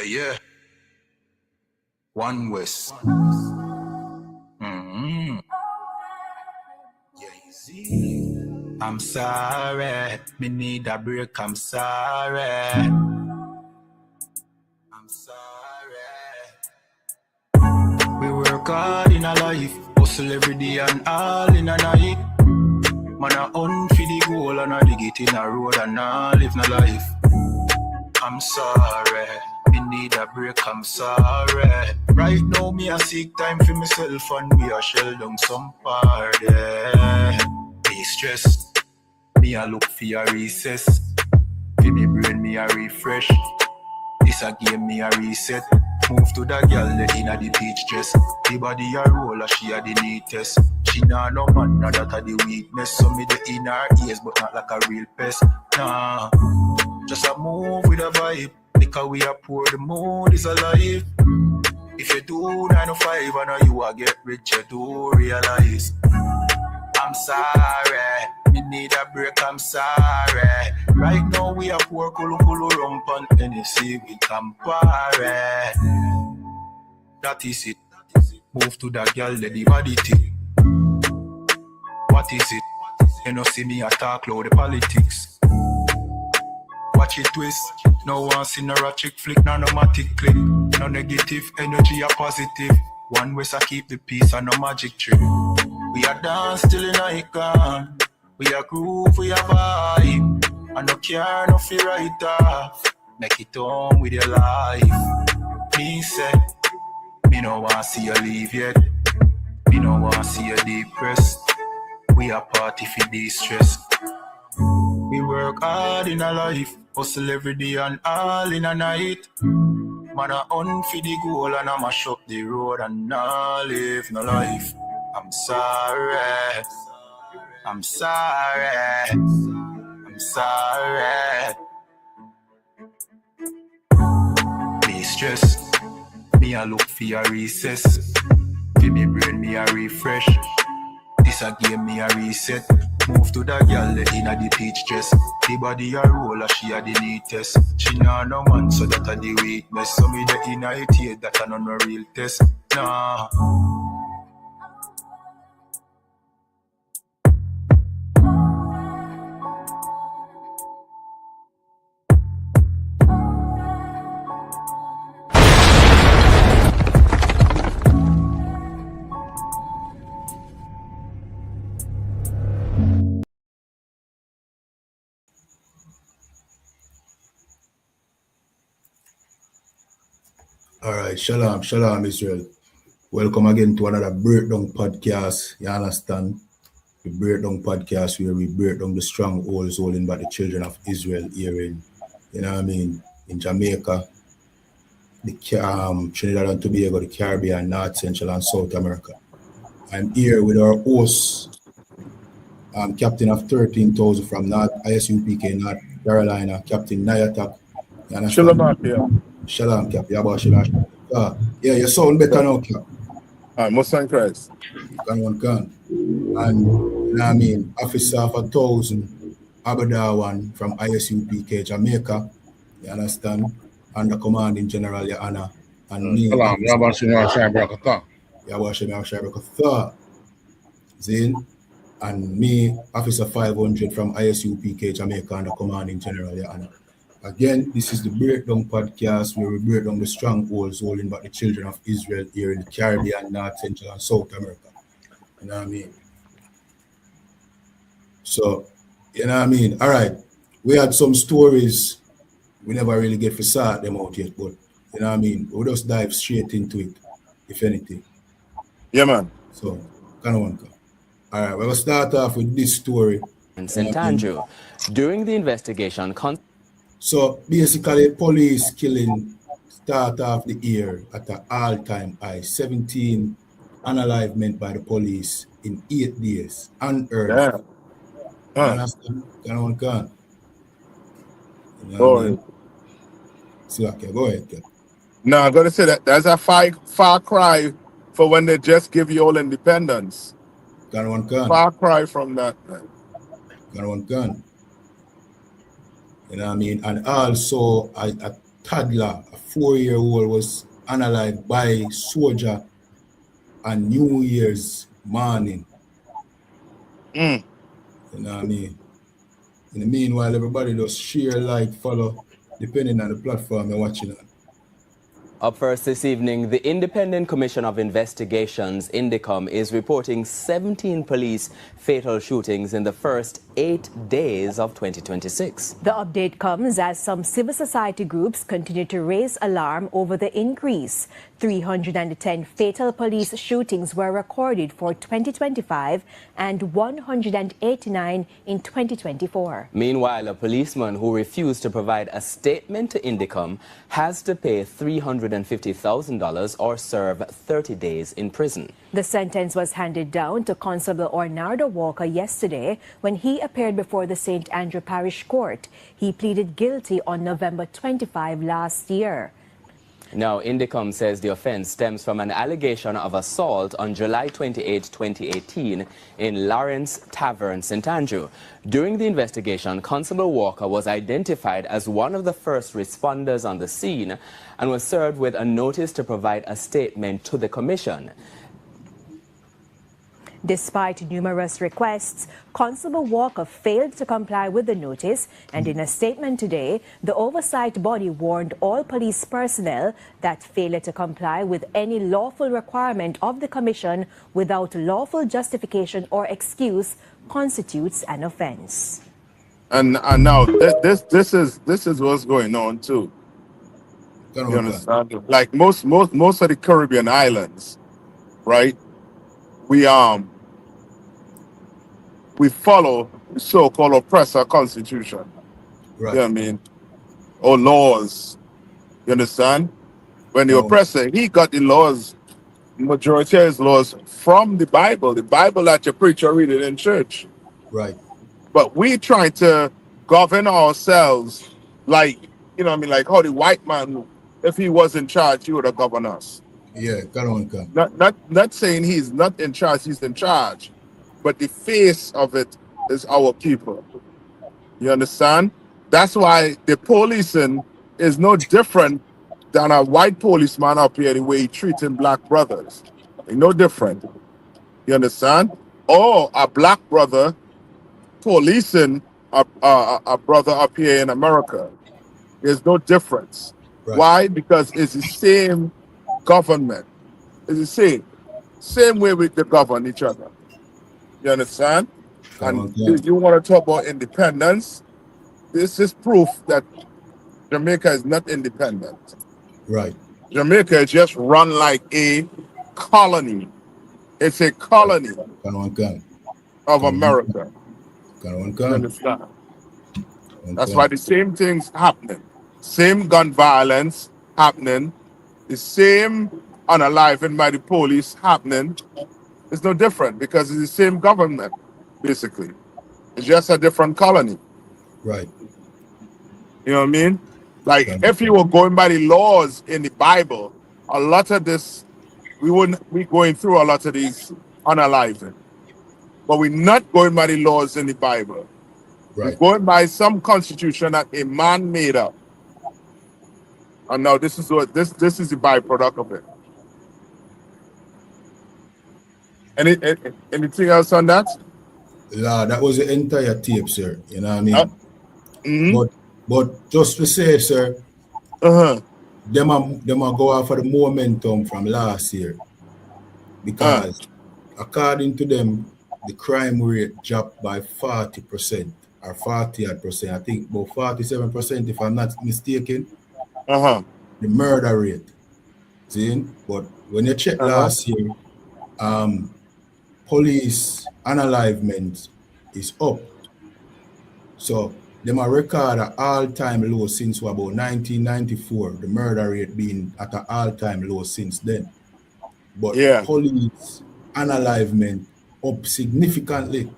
Yeah. One West. I'm sorry, me need a break, I'm sorry. We work hard in a life, hustle every day and all in a night. Man a hunt for the goal and a dig it in a road and a live no life. I'm sorry, me need a break, I'm sorry. Right now me a seek time for myself and we a shell down some party. Be stressed, me a look for a recess. For me brain me a refresh. This a game me a reset. Move to the girl inna the beach dress. The body a roll and she a the neatest. She nah no man, nah that a the weakness. So me the in her ears but not like a real pest. Nah, just a move with a vibe. Because we a poor, the mood is alive. If you do 9 to 5 and you a get rich, you do realize. I'm sorry, me need a break, I'm sorry. Right now we a poor kulu rump and Tennessee with Campari. That is it. Move to that girl, let the body tick. What is it? You know see me a talk loud the politics. Watch it twist. No one see no ratchet flick, no matic click. No negative energy, a positive. One way I keep the peace and no magic trick. We are dance till in icon. We are groove, we are vibe. And no care, no fear right off. Make it on with your life. Me say, me no want see you leave yet. Me no want see you depressed. We are party for de-stress. We work hard in a life. Hustle every day and all in a night. Man a hunt for the goal and I mash up the road and I live no life. I'm sorry. I'm sorry. I'm sorry. Me stressed. Me a look for a recess. For me brain me a refresh. This a game me a reset. Move to the girl inna the peach dress. The body a roll and she a the neatest. She nah no man so that a the weakness. So me the inna it here that a no real test. Nah. All right, shalom, Israel. Welcome again to another Breakdown podcast. You understand? The Breakdown podcast where we break down the strongholds holding by the children of Israel here in, in Jamaica, the Trinidad and Tobago, the Caribbean, North, Central, and South America. I'm here with our host, Captain of 13,000 from ISUPK, North Carolina, Captain Nayatak. Shalom, Cap. Yeah, you sound better now, Cap. Muslim Christ. Can. And Officer of 1,000, Abadawan from ISUPK, Jamaica. You understand? Under commanding General, Your Honor. And me, Zin. And me, Officer 500 from ISUPK, Jamaica, under commanding General, Your Honor. Again, this is the Breakdown podcast where we break down the strongholds holding back the children of Israel here in the Caribbean, North, Central, and South America. You know what I mean? So, you know what I mean? All right. We had some stories. We never really get to sort them out yet, but you know what I mean? We'll just dive straight into it, if anything. Yeah, man. So, kind of one. All right. We're going to start off with this story. In St. Andrew, during the investigation, so basically, police killing start off the year at an all-time high. 17 unalivement by the police in 8 days. Unearthed. Yeah. Understand? Can. Go ahead. So, okay, go ahead. Kid. No, I'm going to say that there's a far cry for when they just give you all independence. Can. Far cry from that, man. Can. You know what I mean? And also, toddler, a 4-year-old, was unalived by soldier on New Year's morning. Mm. You know what I mean? In the meanwhile, everybody just share, like, follow, depending on the platform you're watching on. Up first this evening, the Independent Commission of Investigations, INDECOM, is reporting 17 police fatal shootings in the first 8 days of 2026. The update comes as some civil society groups continue to raise alarm over the increase. 310 fatal police shootings were recorded for 2025 and 189 in 2024. Meanwhile, a policeman who refused to provide a statement to INDECOM has to pay $350,000 or serve 30 days in prison. The sentence was handed down to Constable Ornardo Walker yesterday when he appeared before the St. Andrew Parish Court. He pleaded guilty on November 25 last year. Now, INDECOM says the offense stems from an allegation of assault on July 28, 2018 in Lawrence Tavern, St. Andrew. During the investigation, Constable Walker was identified as one of the first responders on the scene and was served with a notice to provide a statement to the commission. Despite numerous requests, Constable Walker failed to comply with the notice, and in a statement today, the oversight body warned all police personnel that failure to comply with any lawful requirement of the commission without lawful justification or excuse constitutes an offense. And now this is what's going on too. You understand? Like most of the Caribbean islands, right? We follow the so-called oppressor constitution. Right. You know what I mean? Or laws. You understand? When the oppressor, he got the laws, majority of his laws from the Bible that your preacher read it in church. Right. But we try to govern ourselves like, you know what I mean, like how the white man, if he was in charge, he would have governed us. Yeah, come. Not saying he's not in charge, he's in charge. But the face of it is our people. You understand? That's why the policing is no different than a white policeman up here, the way he treating black brothers. No different. You understand? Or a black brother policing a brother up here in America. There's no difference. Right. Why? Because it's the same government. It's the same way we govern each other. You understand? And you want to talk about independence? This is proof that Jamaica is not independent. Right. Jamaica is just run like a colony. It's a colony of America. You understand? That's why the same things happening. Same gun violence happening. The same unaliving by the police happening. It's no different because it's the same government, basically. It's just a different colony. Right. You know what I mean? Like, if you were going by the laws in the Bible, a lot of this, we wouldn't be going through a lot of these unaliving. But we're not going by the laws in the Bible. Right. We're going by some constitution that a man made up. And now this is what this is the byproduct of it. Anything else on that? Yeah, that was the entire tape, sir. You know what I mean? But just to say, sir, them are go off for the momentum from last year. Because according to them, the crime rate dropped by 40% or 40%. I think about 47%, if I'm not mistaken. The murder rate. See? But when you check last year, police unalivement is up. So them a record an all-time low since about 1994, the murder rate being at an all-time low since then. But police unalivement up significantly.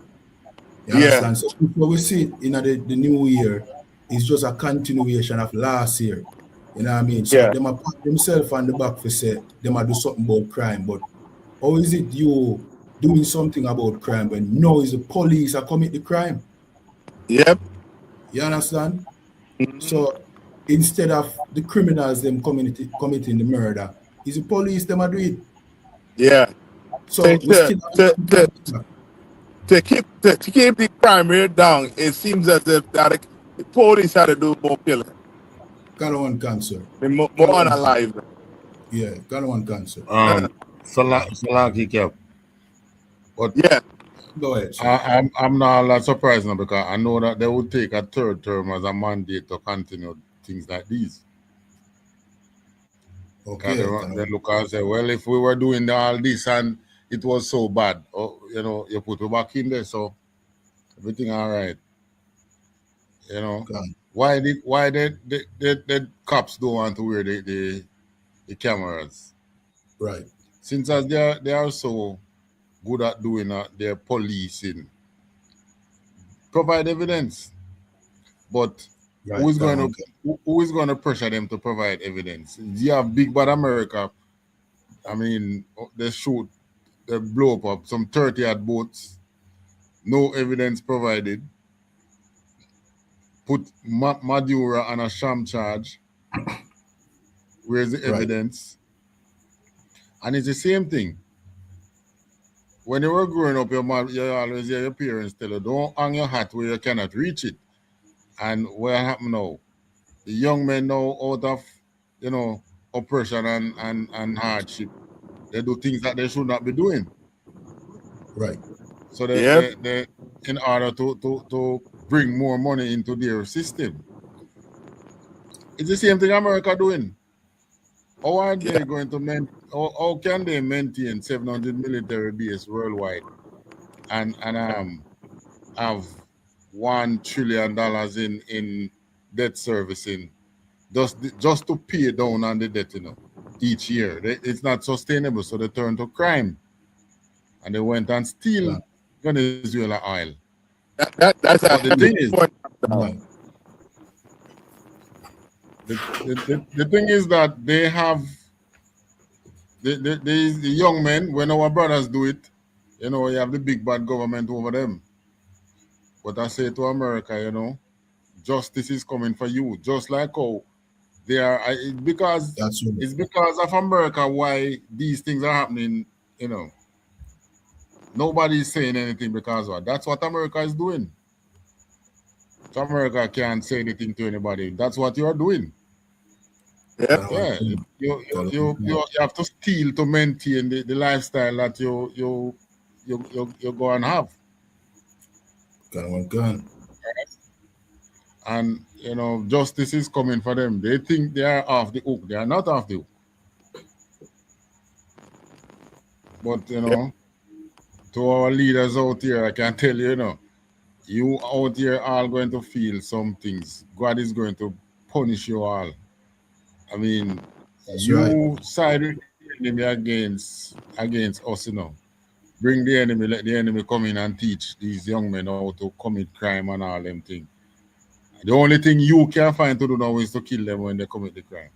You understand? So what we see in the new year is just a continuation of last year. You know what I mean? So them a pat themselves on the back for say them a do something about crime. But how is it you doing something about crime when now is the police are commit the crime? Yep. You understand? So instead of the criminals them committing the murder, is the police them a do it. Yeah. So we still have To, to to, consider. to keep the crime rate down, it seems as if that the police had to do more killing, Calawan cancer. more Calawan cancer. unalive. Yeah, Calawan cancer. Salaki kept. But Yeah. Go ahead, sir. I'm not all that surprised now because I know that they would take a third term as a mandate to continue things like these. Because Okay, they look and say, well, if we were doing all this and it was so bad, you put it back in there, so everything all right. Why the cops don't want to wear the cameras? Right. Since as they are so good at doing their policing, provide evidence. But Right. who is going to pressure them to provide evidence? You have big bad America. I mean, they blow up some 30 odd boats, no evidence provided. Put Maduro on a sham charge. Where's the evidence? And it's the same thing. When you were growing up, you always hear your parents tell you, don't hang your hat where you cannot reach it. And what happened now? The young men now out of, oppression and hardship, they do things that they should not be doing. Right. So they in order to bring more money into their system. It's the same thing America doing. How are they going to how can they maintain 700 military base worldwide and have $1 trillion in debt servicing just to pay down on the debt, each year? It's not sustainable, so they turn to crime. And they went and steal Venezuela oil. That's but the thing is, the thing is that they have the young men, when our brothers do it, you have the big bad government over them. But I say to America, justice is coming for you, just like how they are. It's because of America why these things are happening. Nobody's saying anything because of that's what America is doing. So America can't say anything to anybody. That's what you are doing. Yeah. You have to steal to maintain the lifestyle that you go and have. And justice is coming for them. They think they are off the hook. They are not off the hook. But to our leaders out here, I can tell you, you out here are going to feel some things. God is going to punish you all. I mean, side with the enemy against us, Bring the enemy, let the enemy come in and teach these young men how to commit crime and all them things. The only thing you can find to do now is to kill them when they commit the crime.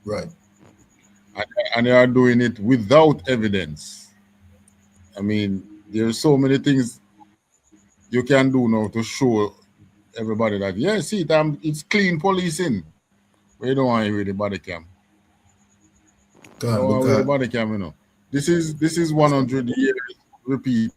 Right. And they are doing it without evidence. I mean, there are so many things you can do now to show everybody that, it's clean policing. But you don't want to read the body cam. The body cam, This is 100 years repeating,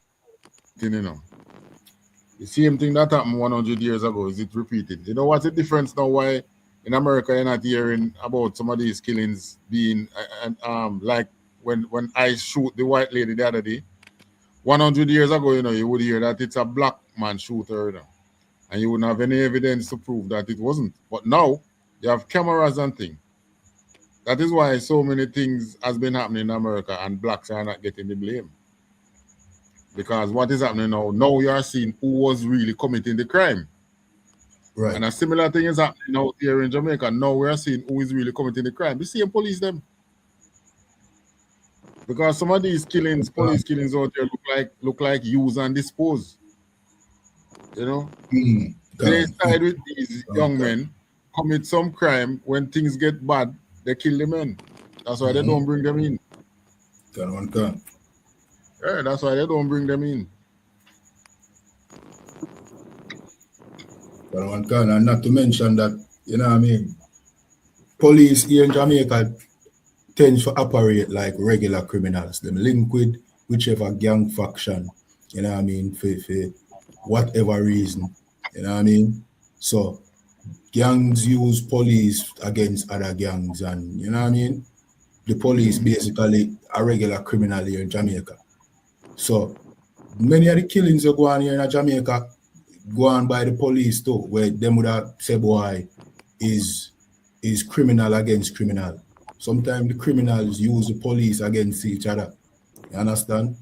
The same thing that happened 100 years ago, is it repeated? You know what's the difference now why in America you're not hearing about some of these killings being, like when I shoot the white lady the other day, 100 years ago, you would hear that it's a black man shooter, and you wouldn't have any evidence to prove that it wasn't. But now, you have cameras and things. That is why so many things has been happening in America and blacks are not getting the blame. Because what is happening now you are seeing who was really committing the crime. Right. And a similar thing is happening out here in Jamaica. Now we are seeing who is really committing the crime. The same police them. Because some of these killings, police killings out there look like use and dispose. They side with these young men, commit some crime. When things get bad, they kill the men. That's why they don't bring them in. Yeah, that's why they don't bring them in. And not to mention that You know what I mean? Police here in Jamaica tends to operate like regular criminals. Them link with whichever gang faction, you know what I mean, for whatever reason. You know what I mean? So gangs use police against other gangs, and you know what I mean? The police basically a regular criminal here in Jamaica. So many of the killings that go on here in Jamaica go on by the police too, where them would have say boy is criminal against criminal. Sometimes the criminals use the police against each other. You understand?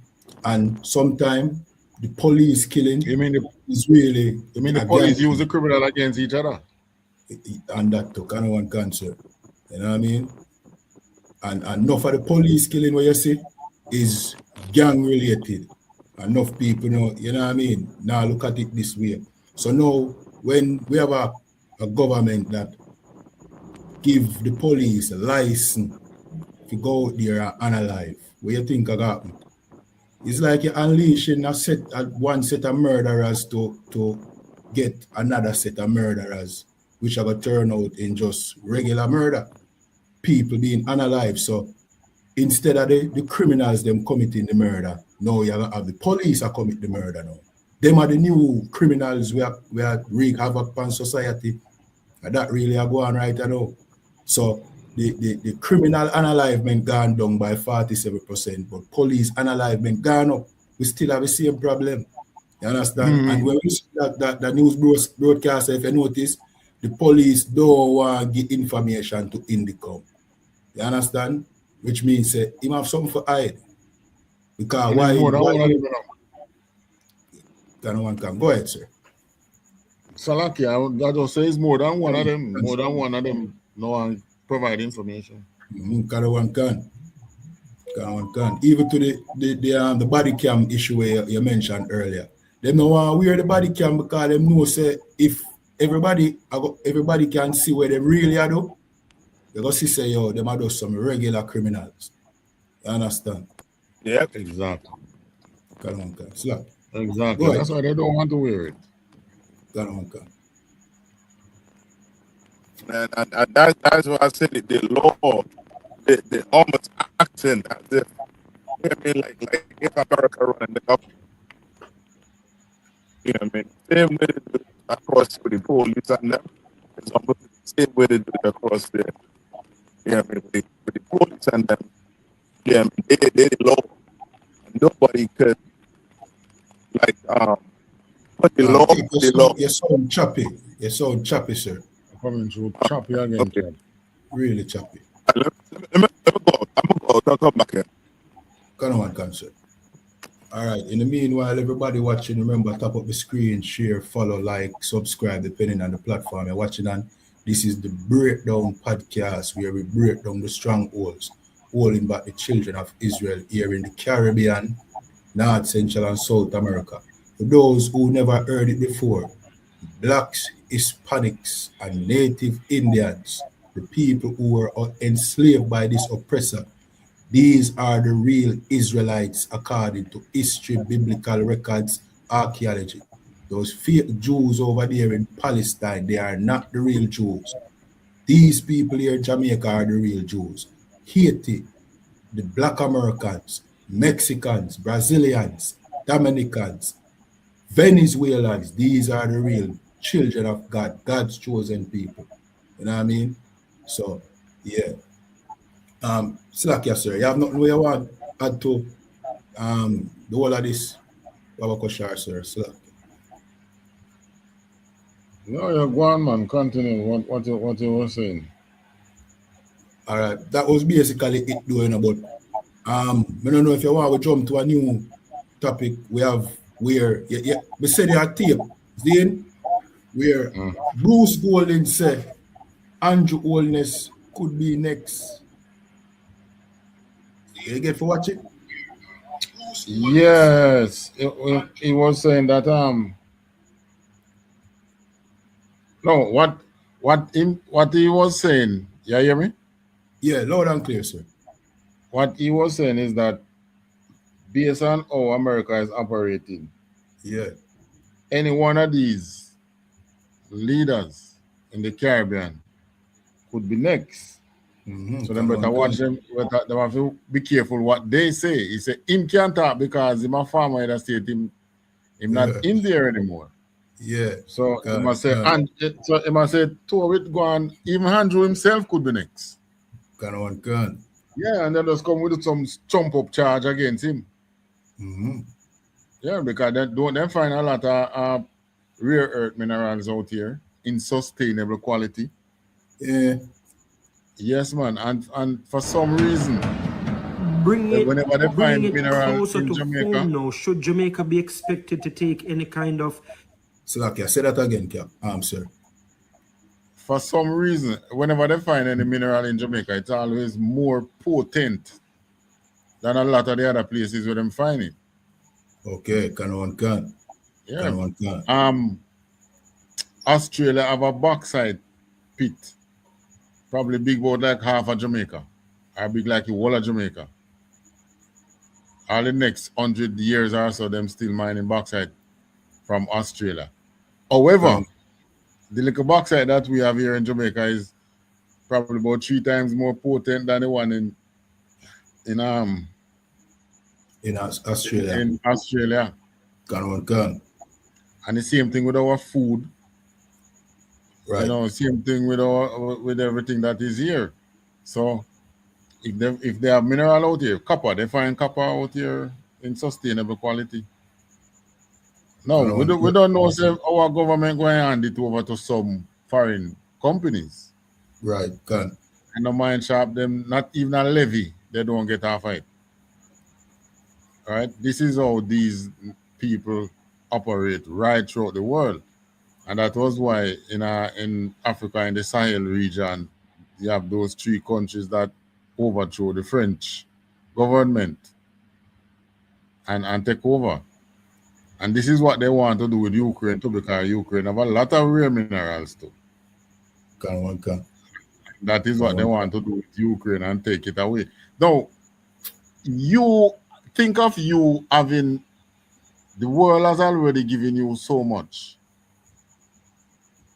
And sometimes the police killing You mean is really the a gang police use thing, the criminal against each other? and that took kind of one cancer. You know what I mean? And enough of the police killing what you see is gang related. Enough people know, you know what I mean? Now look at it this way. So now when we have a government that give the police a license to go out there and unalive, what you think of that? It's like you're unleashing one set of murderers to get another set of murderers, which are going to turn out in just regular murder. People being unalive. So instead of the criminals them committing the murder, now you have the police are commit the murder now. Them are the new criminals we are wreak havoc on society. And that really are going right now. So the criminal unalivement gone down by 47%, but police unalivement gone up. We still have the same problem. You understand? And when we see that the news broadcast, if you notice, the police don't want to give information to Indicom. You understand? Which means him have something for hide. Because And it's more than one of them now. one can go ahead, sir. Salaki, I just say it's more than one of them. More than one of them no one provide information. One can. Even to the body cam issue where you mentioned earlier. They don't want to wear the body cam because they know say if everybody can see where they really are do, they go see say yo, them are just some regular criminals. You understand? Yep. Exactly. One can. Slap. Exactly. That's why they don't want to wear it. One can. And that's why I said it, the law, the almost acting as if, you know what I mean, like if America running the government, you know what I mean, same way they do it across with the police and them, it's almost the same way they do it across the, you know what I mean, with the police and them, yeah, I mean, they the law, and nobody could, like, put the law, the law. You sound choppy. You sound choppy, sir. Coming through choppy again. Okay. Really choppy. Let me go. I'm going to go. I'll come back here. One can, sir. All right. In the meanwhile, everybody watching, remember, tap up the screen, share, follow, like, subscribe, depending on the platform you're watching on. This is the Breakdown Podcast, where we break down the strongholds, holding back the children of Israel here in the Caribbean, North, Central, and South America. For those who never heard it before, Blacks, Hispanics, and Native Indians, the people who were enslaved by this oppressor, these are the real Israelites according to history, biblical records, archaeology. Those fake Jews over there in Palestine, they are not the real Jews. These people here in Jamaica are the real Jews. Haiti, the Black Americans, Mexicans, Brazilians, Dominicans, Venezuelans, these are the real children of God, God's chosen people. You know what I mean? So, yeah. Slack, yes, sir. You have nothing you want to add to the whole of this? Wabakoshar, sir. Slack. No, you're going, man. Continue what you were saying. All right. That was basically it doing about. I don't know if you want to jump to a new topic. We have where we said you had tape, then where Bruce Golden said Andrew Holness could be next. You get for watch it? Yes, he was saying that no, what he was saying. You hear me? Yeah, loud and clear, sir. What he was saying is that based on how America is operating, yeah, any one of these leaders, in the Caribbean could be next. So them better watch them. They have to be careful what they say. He said him can't talk because him a farmer in the state. Him not in there anymore. Yeah. So he must say, and so he must say, to it go on. Even Andrew himself could be next. Can. Yeah, and then just come with some chump up charge against him. Yeah, because they find a lot of rare earth minerals out here in sustainable quality. Yeah. Yes, man, and for some reason, whenever they find it minerals closer in to Jamaica, home now. Should Jamaica be expected to take any kind of? Slakia, say that again, Cap. Sir. For some reason, whenever they find any mineral in Jamaica, it's always more potent than a lot of the other places where them find it. Okay, can. Yeah. Australia have a bauxite pit, probably big about like half of Jamaica, or big like the whole of Jamaica. All the next 100 years or so, them still mining bauxite from Australia. However, the little bauxite that we have here in Jamaica is probably about 3 times more potent than the one in Australia. In Australia. Can. And the same thing with our food. Right. You know, same thing with everything that is here. So if they have mineral out here, copper, they find copper out here in sustainable quality. No, we don't know if our government going to hand it over to some foreign companies. Right, can. And no mind sharp them, not even a levy, they don't get off it. Right? This is how these people operate right throughout the world. And that was why in Africa, in the Sahel region, you have those 3 countries that overthrow the French government and take over. And this is what they want to do with Ukraine too, because Ukraine have a lot of rare minerals too. Can. That is what they want to do with Ukraine and take it away. Now, you think of you having, the world has already given you so much.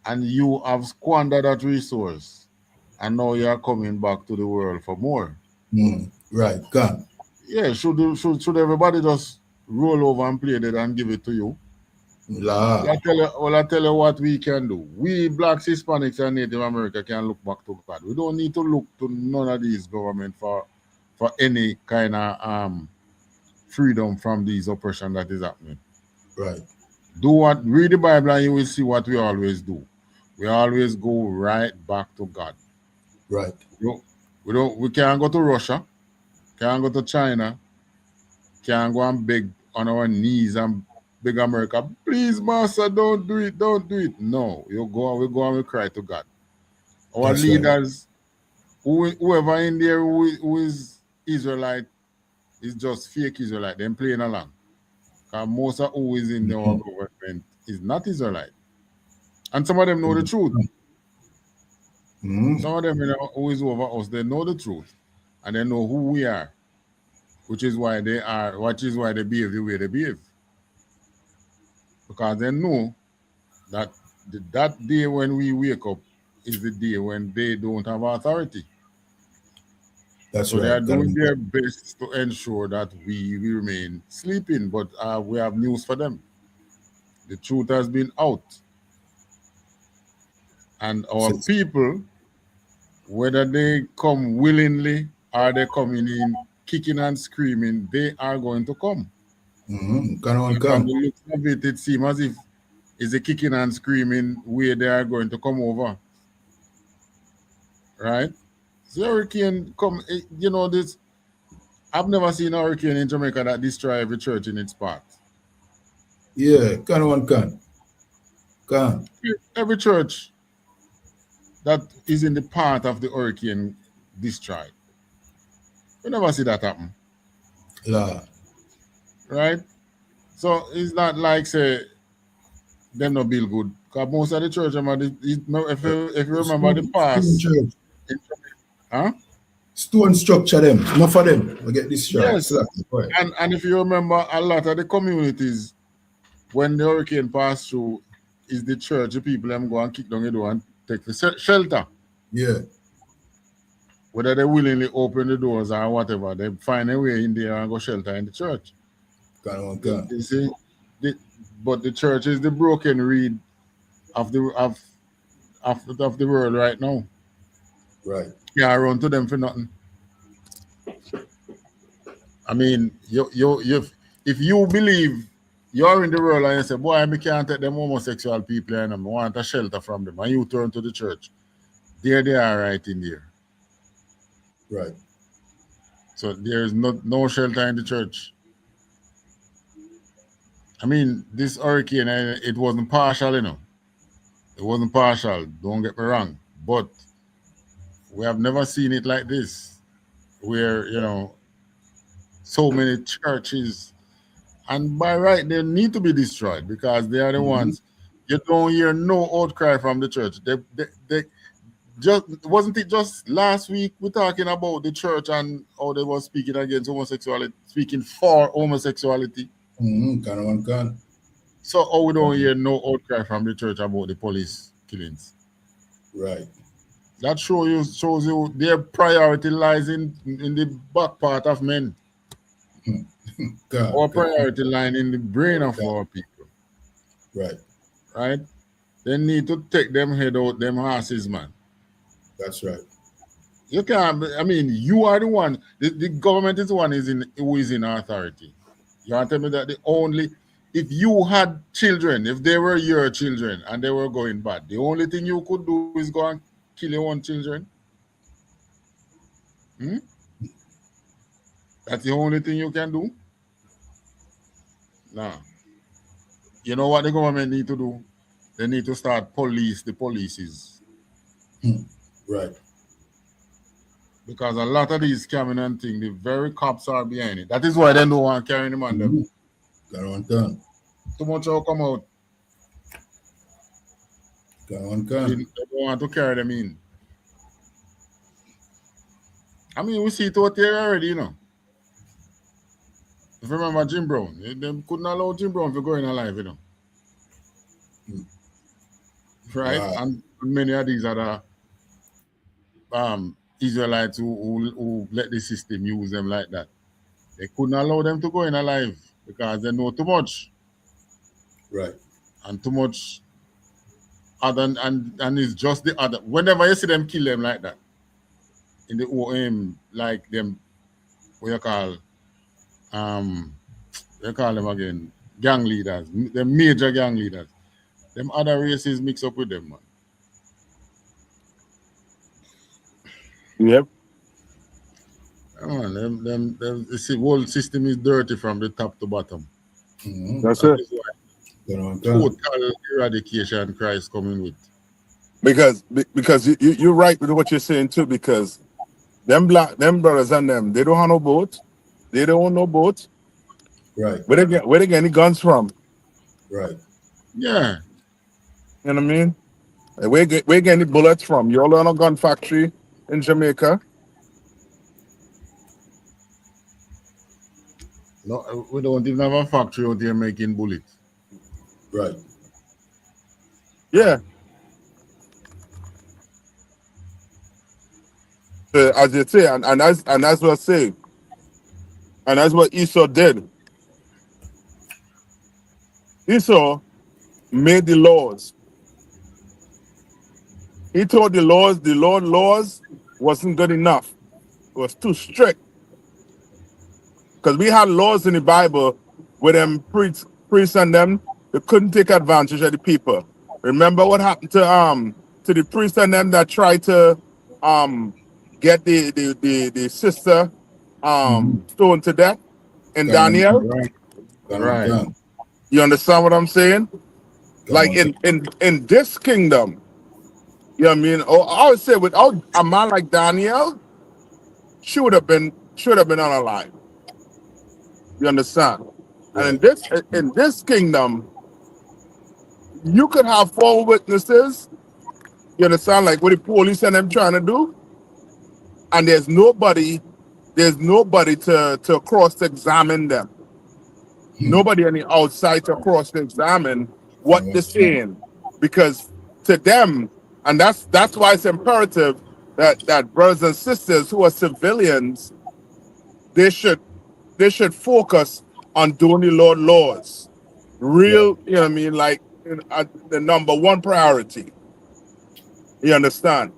And you have squandered that resource. And now you are coming back to the world for more. Right, can. Yeah, should everybody just roll over and play that and give it to you? La. I tell you what we can do. We Blacks, Hispanics, and Native America can look back to God. We don't need to look to none of these government for any kind of freedom from these oppression that is happening. Right. Read the Bible and you will see what we always do. We always go right back to God. Right. We can't go to Russia, can't go to China, can't go and beg on our knees and beg America, please, master, don't do it. No, we go and we cry to God. Our That's leaders, right. Whoever in there who is Israelite is just fake Israelite, them playing along. Because most of who is in our government is not Israelite. And some of them know the truth. Some of them who is over us, they know the truth. And they know who we are. Which is why they behave the way they behave. Because they know that that day when we wake up is the day when they don't have authority. That's so right. They are doing their best to ensure that we remain sleeping. But we have news for them. The truth has been out. And our people, whether they come willingly or they coming in kicking and screaming, they are going to come. Come. From the looks of it seems as if it's a kicking and screaming way they are going to come over. Right? So hurricane come, you know this, I've never seen a hurricane in Jamaica that destroy every church in its path. Yeah, can. Every church that is in the path of the hurricane destroyed. We never see that happen. La. Right? So it's not like say them not build good. Because most of the church, if you remember the past, stone structure them, not for them. We get destroyed. Yes. And if you remember, a lot of the communities, when the hurricane passed through, is the church, the people them go and kick down the door and take the shelter. Yeah. Whether they willingly open the doors or whatever, they find a way in there and go shelter in the church. You see, but the church is the broken reed of the world right now. Right. Yeah, run to them for nothing. I mean, if you believe you're in the world and you say, boy, I can't take them homosexual people and I want a shelter from them, and you turn to the church, there they are right in there. Right. So there is no shelter in the church. I mean, this hurricane, it wasn't partial, you know. It wasn't partial, don't get me wrong. But we have never seen it like this, where, you know, so many churches, and by right, they need to be destroyed because they are the ones. You don't hear no outcry from the church. They just, wasn't it just last week we're talking about the church and how they were speaking against homosexuality, speaking for homosexuality. So how we don't hear no outcry from the church about the police killings. Right. That shows you their priority lies in the back part of men. Our priority line in the brain of our people. Right. Right? They need to take them head out them horses, man. That's right. You can't, I mean, you are the one, the government is the one who is in authority. You want to tell me that if you had children, if they were your children and they were going bad, the only thing you could do is go and kill your own children? That's the only thing you can do? Nah. You know what the government need to do? They need to start police the policies. Right. Because a lot of these scamming and things, the very cops are behind it. That is why they don't want to carry them on them. Too much will come out. They don't want to carry them in. I mean, we see it out there already, you know. If you remember Jim Brown, they couldn't allow Jim Brown to go in alive, you know. Right? Wow. And many of these other Israelites who let the system use them like that. They couldn't allow them to go in alive because they know too much. Right. And too much other and it's just the other. Whenever you see them kill them like that, in the OM, like them, what you call them again, gang leaders, the major gang leaders. Them other races mix up with them, man. Yep. The whole system is dirty from the top to bottom. That's it. Total eradication Christ coming with. Because you're right with what you're saying too, because them brothers and them, they don't have no boat. They don't own no boat. Right. Where they get any guns from? Right. Yeah. You know what I mean? Where get any bullets from? You all own a gun factory in Jamaica? No, we don't even have a factory out there making bullets. Right. Yeah. As you say, and that's what I say. And that's what Esau did. Esau made the laws. He told the Lord laws wasn't good enough. It was too strict. Because we had laws in the Bible where them priests and them, they couldn't take advantage of the people. Remember what happened to the priests and them that tried to get the sister stoned to death in Daniel? Right. You understand what I'm saying? Like in this kingdom, you know what I mean? I would say without a man like Daniel, she would have been unalive. You understand? And in this kingdom, you could have 4 witnesses. You understand? Like what the police and them trying to do, and there's nobody to cross-examine them. Nobody on the outside to cross-examine what they're saying, because to them, And that's why it's imperative that brothers and sisters who are civilians, they should focus on doing the Lord laws. Right. Real, you know what I mean, like the number one priority. You understand?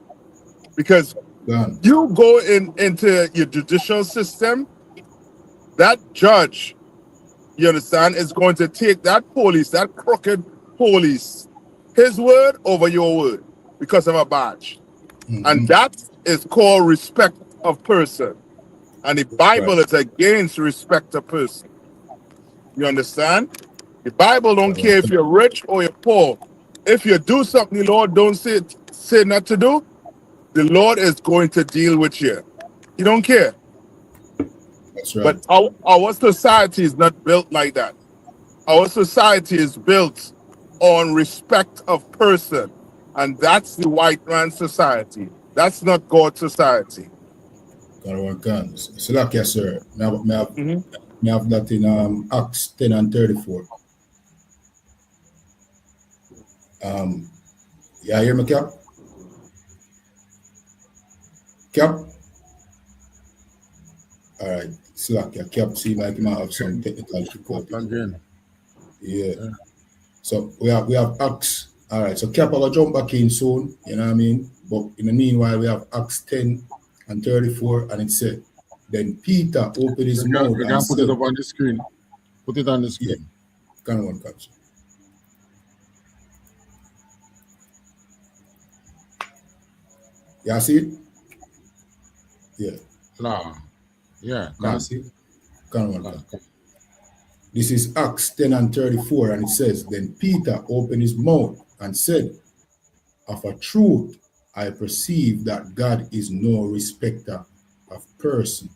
Because Gone. you go into your judicial system, that judge, you understand, is going to take that police, that crooked police, his word over your word because of a badge. And that is called respect of person. And the Right. Bible is against respect of person. You understand? The Bible don't care if you're rich or you're poor. If you do something the Lord don't say not to do, the Lord is going to deal with you. He don't care. That's right. But our society is not built like that. Our society is built on respect of person. And that's the white man society. That's not God's society. Can. Salakia, sir. Mhm. Me have that in Acts 10 and 34. Yeah, hear me, Cap? Cap? All right. Salakia. Cap seem like he might have some technical difficulties. Again. Yeah. So we have Acts. All right. So Cap will jump back in soon. You know what I mean? But in the meanwhile, we have Acts 10 and 34, and it said, then Peter opened his mouth You and can put it said, up on the screen. Put it on the yeah, screen. can one catch. Yeah, see it? Yeah. Nah. Yeah. Can Can. see it? Can one catch. This is Acts 10 and 34, and it says, then Peter opened his mouth and said, of a truth, I perceive that God is no respecter of person.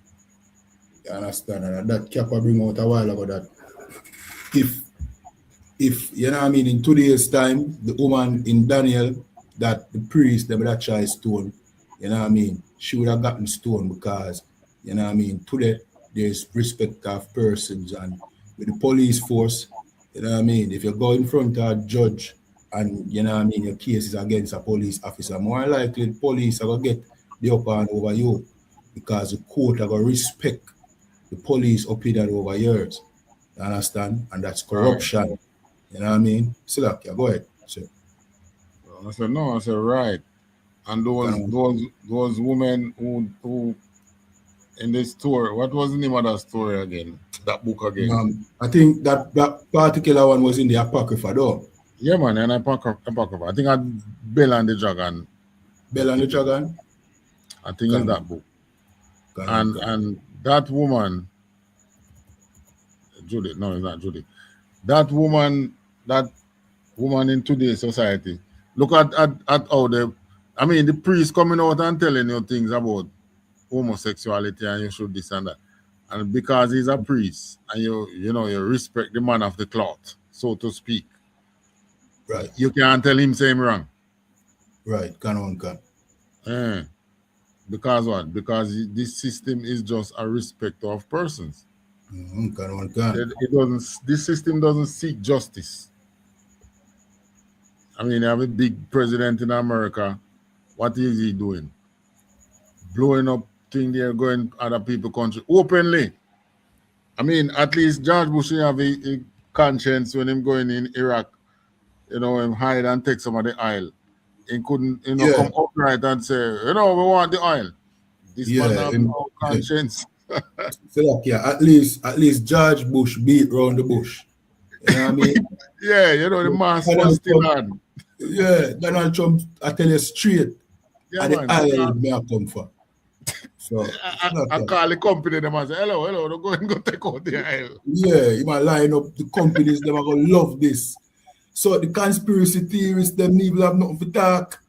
You understand? And that Cap I bring out a while ago that if you know what I mean, in today's time, the woman in Daniel that the priest them that try stone, you know what I mean, she would have gotten stoned because you know what I mean, today there's respect of persons and with the police force, you know what I mean, if you go in front of a judge and you know what I mean, your case is against a police officer, more likely the police are gonna get the upper hand over you because the court are gonna respect the police opinion over yours. You understand? And that's Right. corruption. You know what I mean? Salakia, go ahead. Sir. I said no. I said right. And those women who in this story. What was the name of that story again? That book again? I think that particular one was in the Apocrypha, though. Yeah, man, and Apocrypha. I think I Bell and the Dragon. Bell and the Dragon? I think it's that book. And that woman, Judith. No, it's not Judith. That woman in today's society. Look at how the priest coming out and telling you things about homosexuality and you should this and that. And because he's a priest and you respect the man of the cloth, so to speak. Right. You can't tell him same wrong. Right, can. Because what? Because this system is just a respect of persons. Can. It doesn't. This system doesn't seek justice. I mean, you have a big president in America. What is he doing? Blowing up things there, going other people's country openly. I mean, at least George Bush have a conscience when him going in Iraq. Him hide and take some of the oil. He couldn't, come upright and say, we want the oil. This man have no conscience. So yeah, at least George Bush beat round the bush. You know what I mean? Yeah, the mask was still on. Yeah, Donald Trump, I tell you straight, Yeah, and the aisle may have come for. So I call the company them and say, hello, don't go and go take out the aisle. Yeah, you might line up the companies, them are gonna love this. So the conspiracy theorists, them even have nothing to talk.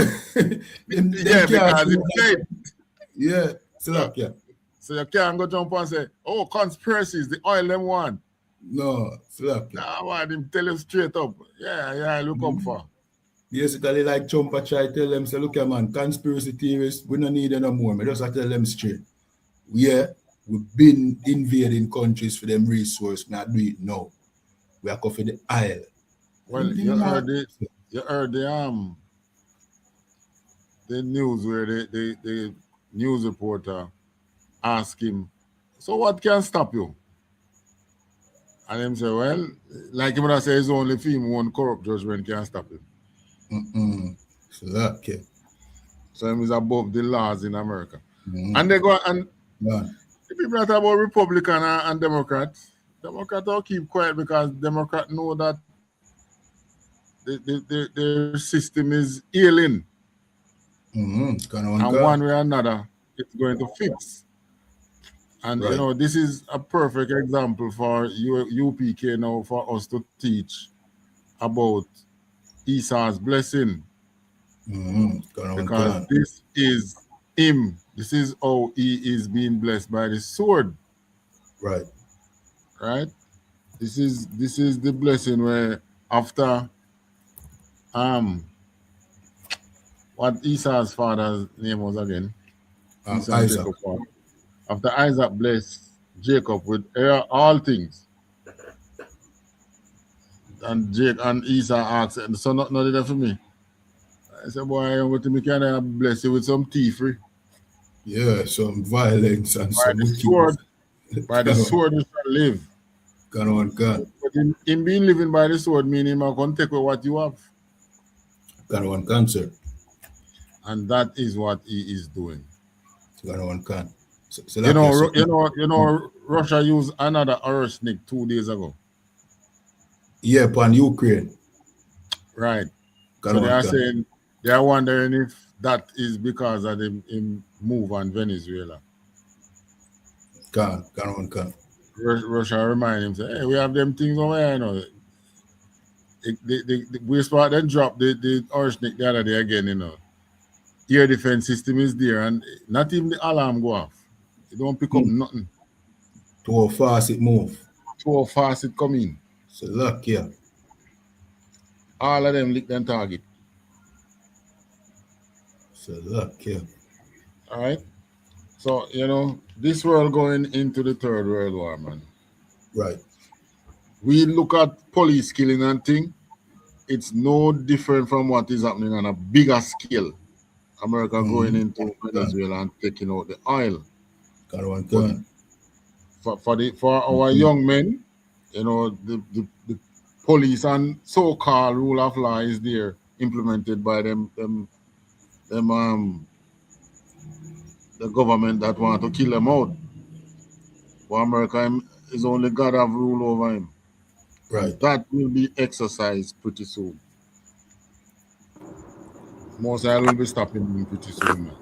them because it's safe. Yeah, yeah. So you can't go jump and say, conspiracies, the oil them want. No, slap. Nah, man, him tell you straight up. Yeah, look up for. Basically, like Trump, I try to tell them, say, look here, man, conspiracy theorists, we don't need them no more. I just tell them straight. Yeah, we've been invading countries for them resources, not do it now. We are going for the aisle. Well, you heard the news where the news reporter asked him, so what can stop you? And him say, well, like him would say, it's only him one corrupt judgment can stop him. So that, okay. So him is above the laws in America. Mm-hmm. And they go, and Yeah. the people that talk about Republican and Democrats will keep quiet because Democrats know that their system is ailing. And one way or another, it's going to fix. And, Right. you know, this is a perfect example for UPK now for us to teach about Esau's blessing. Because this is him. This is how he is being blessed by the sword. Right. Right? This is the blessing where after what Esau's father's name was again? Isaac. Jacob. After Isaac blessed Jacob with all things, and Esau asked, so not that for me. I said, boy, I'm going to make you bless you with some thievery. Yeah, some violence and By some the wickedness. sword. By the sword you shall live. But him being living by the sword meaning him going to take away what you have. Cancer. And that is what he is doing. So you know, Russia used another arsenic 2 days ago. Yeah, upon Ukraine. Right. So they are saying, they are wondering if that is because of him move on Venezuela. Russia remind him, say, hey, we have them things over here, you know. We start then drop the arsenic the other day again, you know. Air defense system is there and not even the alarm go off. It don't pick up nothing. Too fast it move. Too fast it come in. So look, yeah. All of them lick them target. So look, yeah. All right. So, you know, this world going into the third world war, man. Right. We look at police killing and thing. It's no different from what is happening on a bigger scale. America going into Venezuela and taking out the oil. For our young men, you know, the police and so-called rule of law is there, implemented by them the government that want to kill them out. But America is only God have rule over him. Right. And that will be exercised pretty soon. Mosai will be stopping him pretty soon, man.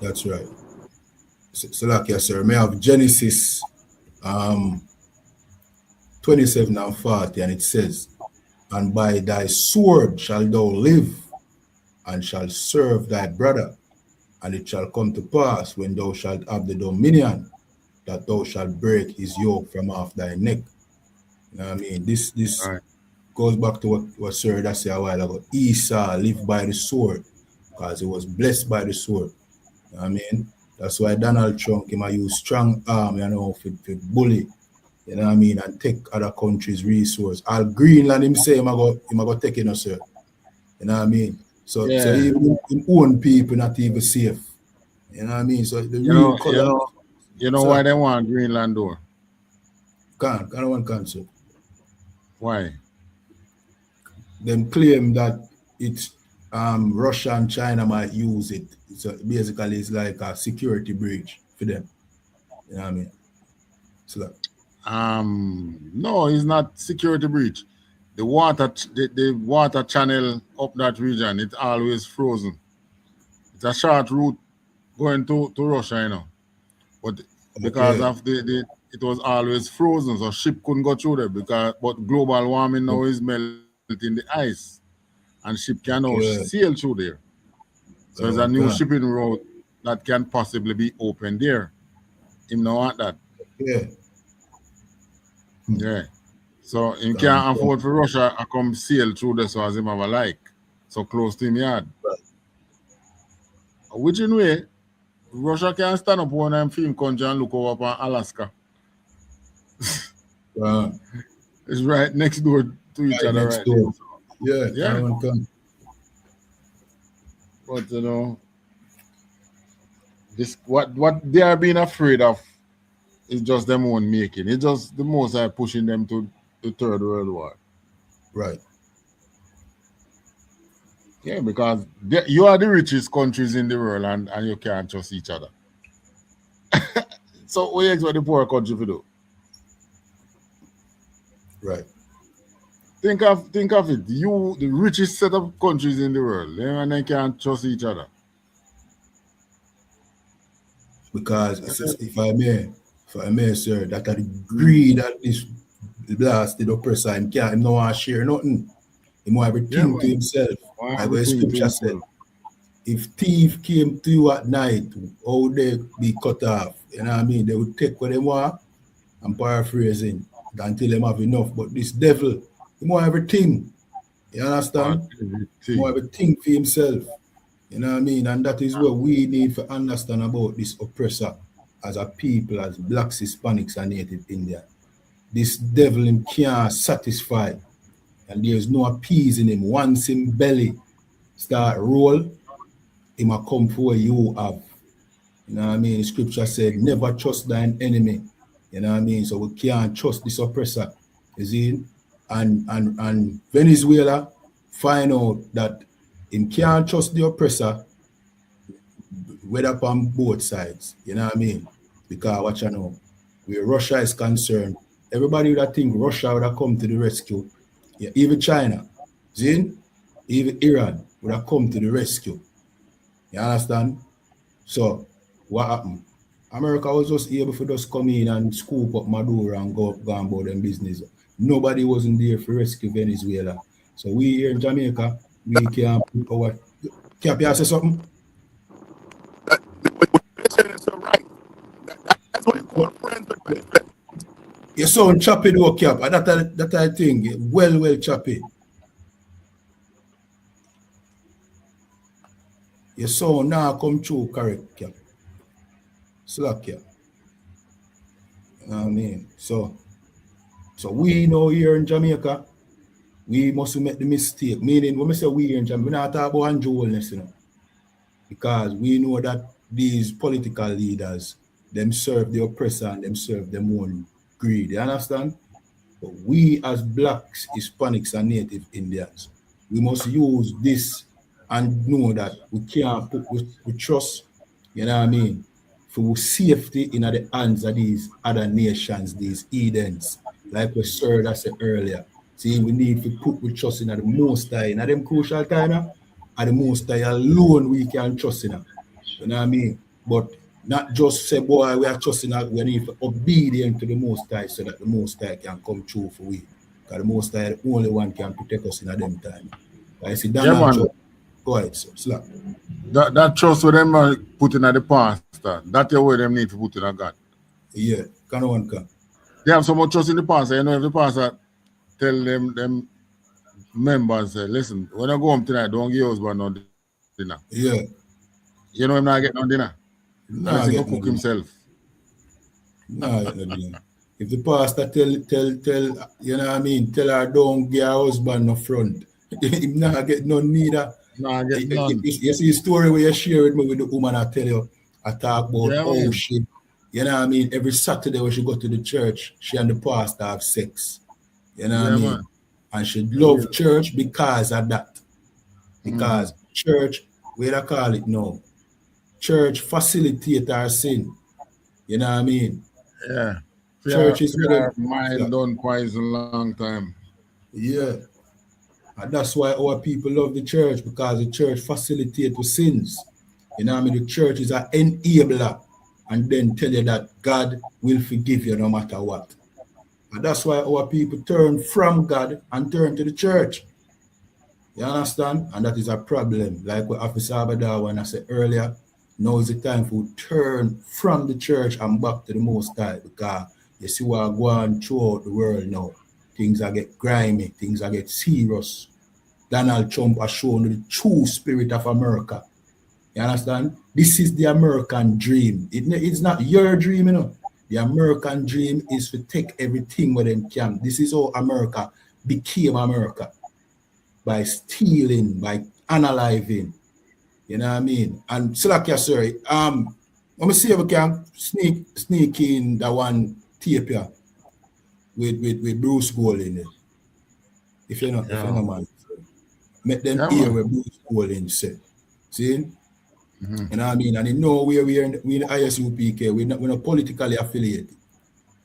That's right. So like yes, sir. May have Genesis 27 and 40, and it says, and by thy sword shall thou live, and shall serve thy brother, and it shall come to pass when thou shalt have the dominion, that thou shalt break his yoke from off thy neck. You know what I mean? This right. Goes back to what Sir that said a while ago. Esau lived by the sword because he was blessed by the sword. You know what I mean? That's why Donald Trump came and use strong arm, you know, for bully, you know what I mean, and take other countries' resource. All Greenland him say him go take it, sir. You know what I mean? So even him own people not even safe. You know what I mean? So the real color. You know why they want Greenland though? Can't, sir. Why? Them claim that it's Russia and China might use it. So basically it's like a security breach for them. You know what I mean? So that. No, it's not security breach. The water channel up that region, it's always frozen. It's a short route going to Russia, you know. But because of it was always frozen, so ship couldn't go through there but global warming now is melting the ice. And ship can now sail through there. So there's a new shipping route that can possibly be open there. Him not want that. Yeah. So him can't afford for Russia to come sail through this as him have a like. So close to him yard. Which in way, Russia can stand up one and film country and look over upon Alaska. It's right next door to each other right now. Yeah. But you know, This what they are being afraid of is just them own making. It's just the most are pushing them to the third world war. Right. Yeah, because you are the richest countries in the world and you can't trust each other. So what you expect the poor country to do? Right. Think of it. You the richest set of countries in the world, and they can't trust each other. Because if I may, sir, that are the greed that this blasted oppressor him can't him no want share nothing. He want Yeah, everything to man. himself. Want Like what the everything to scripture said. himself. If thief came to you at night, how would they be cut off? You know what I mean? They would take what they want. I'm paraphrasing until them have enough. But this devil, he want everything. You Want understand? He everything. want everything for himself. You know what I mean? And that is what we need to understand about this oppressor as a people, as blacks, Hispanics, and Native Indian. This devil him can't satisfy, and there's no appeasing him. Once him belly start roll, him a come for what you have. You know what I mean? The scripture said, never trust thine enemy. You know what I mean? So we can't trust this oppressor. You see? And Venezuela find out that him can't trust the oppressor, whether on both sides. You know what I mean? Because what you know, where Russia is concerned, everybody would think Russia would have come to the rescue. Yeah, even China, see? Even Iran would have come to the rescue. You understand? So what happened? America was just able to just come in and scoop up Maduro and go about them business. Nobody wasn't there for rescue Venezuela. So we here in Jamaica, we can put our Cap, you say something? What you're saying is so right. That's what you call friends with benefit. Your sound choppy though, Cap. That I think. Well choppy. Your sound now come through correct, Cap. Slack, Cap. You know what I mean? So we know here in Jamaica, we must make the mistake. Meaning, when we say we here in Jamaica, we're not talking about Andrew, you know. Because we know that these political leaders, them serve the oppressor and them serve them own greed. You understand? But we as blacks, Hispanics, and Native Indians, we must use this and know that we can't put we trust, you know what I mean, for safety in the hands of these other nations, these Edens, like we Sir that said earlier. See, we need to put we trust in the most high. In them crucial time, at the most high alone we can trust in. You know what I mean? But not just say, boy, we are trusting that we need to obedient to the Most High so that the Most High can come true for we. Because the Most High, the only one can protect us in a them time. I see Yeah, Donald man. Trump. Go ahead, sir. Slap. That trust with them put in at the pastor. That's the way them need to put in a God. Yeah, can one come. They have so much trust in the pastor. You know, if the pastor tell them members, listen, when I go home tonight, don't give your husband no dinner. Yeah. You know him not get no dinner. Nah, Unless he go get no cook dinner. himself. Nah, get no dinner. If the pastor tell, you know what I mean, tell her don't give her husband no front, him not get no neither. Nah, get none. You see the story where you share with me with the woman I tell you, I talk about Yeah, how man. she, you know what I mean, every Saturday when she go to the church, she and the pastor have sex. You know what I Yeah, mean? man. And she love church because of that. Mm-hmm. Because church, where I call it now, church facilitate our sin. You know what I mean? Yeah. Church is where Fear them, mind done poison long time. yeah. And that's why our people love the church, because the church facilitates the sins. You know what I mean? The church is an enabler and then tell you that God will forgive you no matter what. And that's why our people turn from God and turn to the church. You understand? And that is a problem. Like what Officer Abada when I said earlier, now is the time for turn from the church and back to the Most High, because you see what are going throughout the world now. Things are get grimy, things are get serious. Donald Trump has shown the true spirit of America. You understand? This is the American dream. It's not your dream, you know. The American dream is to take everything where them can. This is how America became America. By stealing, by analyzing. You know what I mean? And Slakia, sorry. Let me see if we can sneak in that one tape here with Bruce Golding there. If you're not man. Make them Yeah, hear man. what Bruce Golding said. See? You know what I mean? And in no way we in the ISUPK, we're not politically affiliated.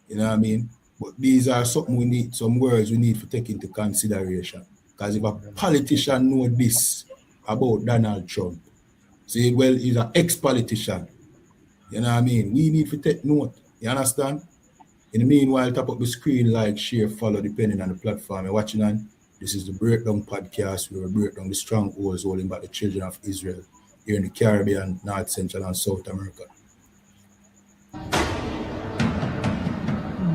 You know what I mean? But these are some words we need to take into consideration. Because if a politician know this about Donald Trump, say, well, he's an ex-politician. You know what I mean? We need to take note. You understand? In the meanwhile, tap up the screen, like, share, follow, depending on the platform you're watching on. This is the Breakdown Podcast, where we break down the strongholds holding back the children of Israel here in the Caribbean, North, Central, and South America.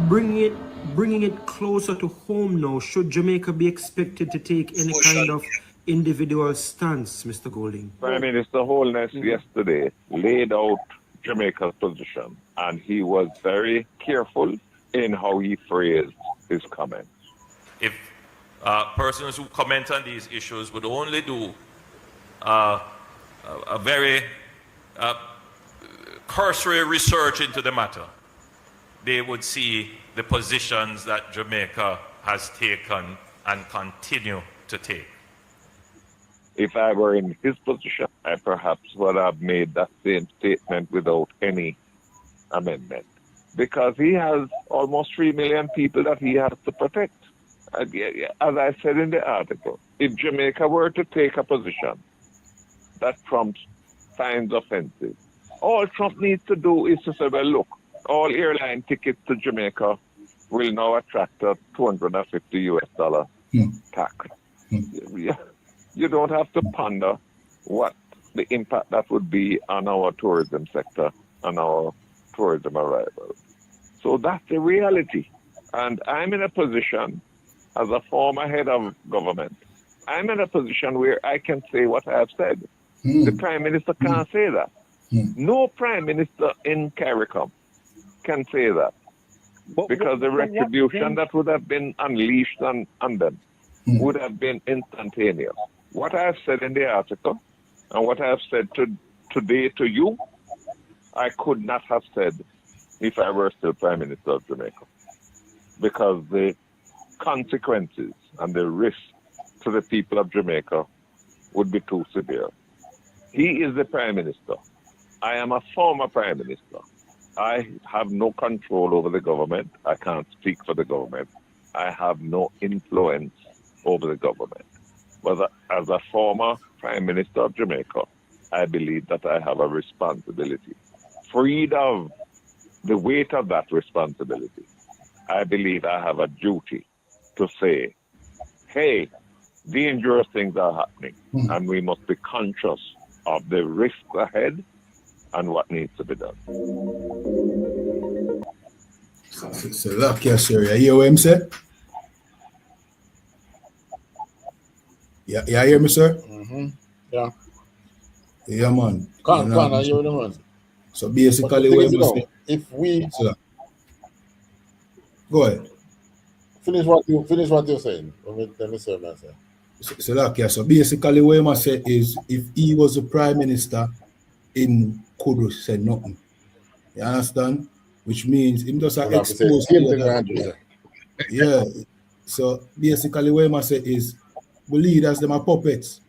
Bringing it closer to home now, should Jamaica be expected to take any kind of individual stance, Mr. Golding? Prime Minister Holness yesterday laid out Jamaica's position, and he was very careful in how he phrased his comments. If persons who comment on these issues would only do a very cursory research into the matter, they would see the positions that Jamaica has taken and continue to take. If I were in his position, I perhaps would have made that same statement without any amendment, because he has almost 3 million people that he has to protect. As I said in the article, if Jamaica were to take a position that Trump finds offensive, all Trump needs to do is to say, well, look, all airline tickets to Jamaica will now attract a $250 tax. You don't have to ponder what the impact that would be on our tourism sector and our tourism arrivals. So that's the reality. And I'm in a position, as a former head of government, I'm in a position where I can say what I have said. The Prime Minister can't say that. No Prime Minister in CARICOM can say that. Because the retribution that would have been unleashed on them would have been instantaneous. What I have said in the article and what I have said today to you, I could not have said if I were still Prime Minister of Jamaica. Because the consequences and the risk to the people of Jamaica would be too severe. He is the Prime Minister. I am a former Prime Minister. I have no control over the government. I can't speak for the government. I have no influence over the government. But as a former Prime Minister of Jamaica, I believe that I have a responsibility. Freed of the weight of that responsibility, I believe I have a duty to say, hey, dangerous things are happening, and we must be conscious of the risks ahead and what needs to be done. So look, yes, sir. You hear what I'm saying? Yeah, you hear me, sir? Yeah. Yeah, man. Can't I hear the man. So basically, what I'm saying, if we go ahead. finish what you're saying, let me say what I'm saying. So look, yeah. So basically, what I'm saying is, if he was the Prime Minister, he could say nothing. You understand? Which means him just exposed to yeah. So basically, what I say is, we leaders them are puppets.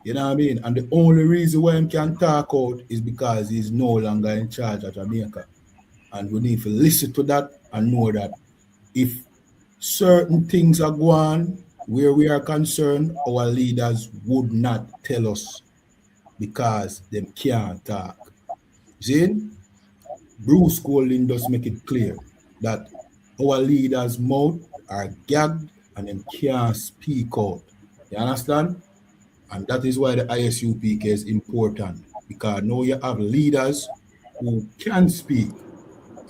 You know what I mean? And the only reason why him can talk out is because he's no longer in charge of Jamaica. And we need to listen to that and know that if certain things are going on where we are concerned, our leaders would not tell us because they can't talk. See? Bruce Golding does make it clear that our leaders' mouth are gagged and they can't speak out. You understand? And that is why the ISUPK is important, because now you have leaders who can speak,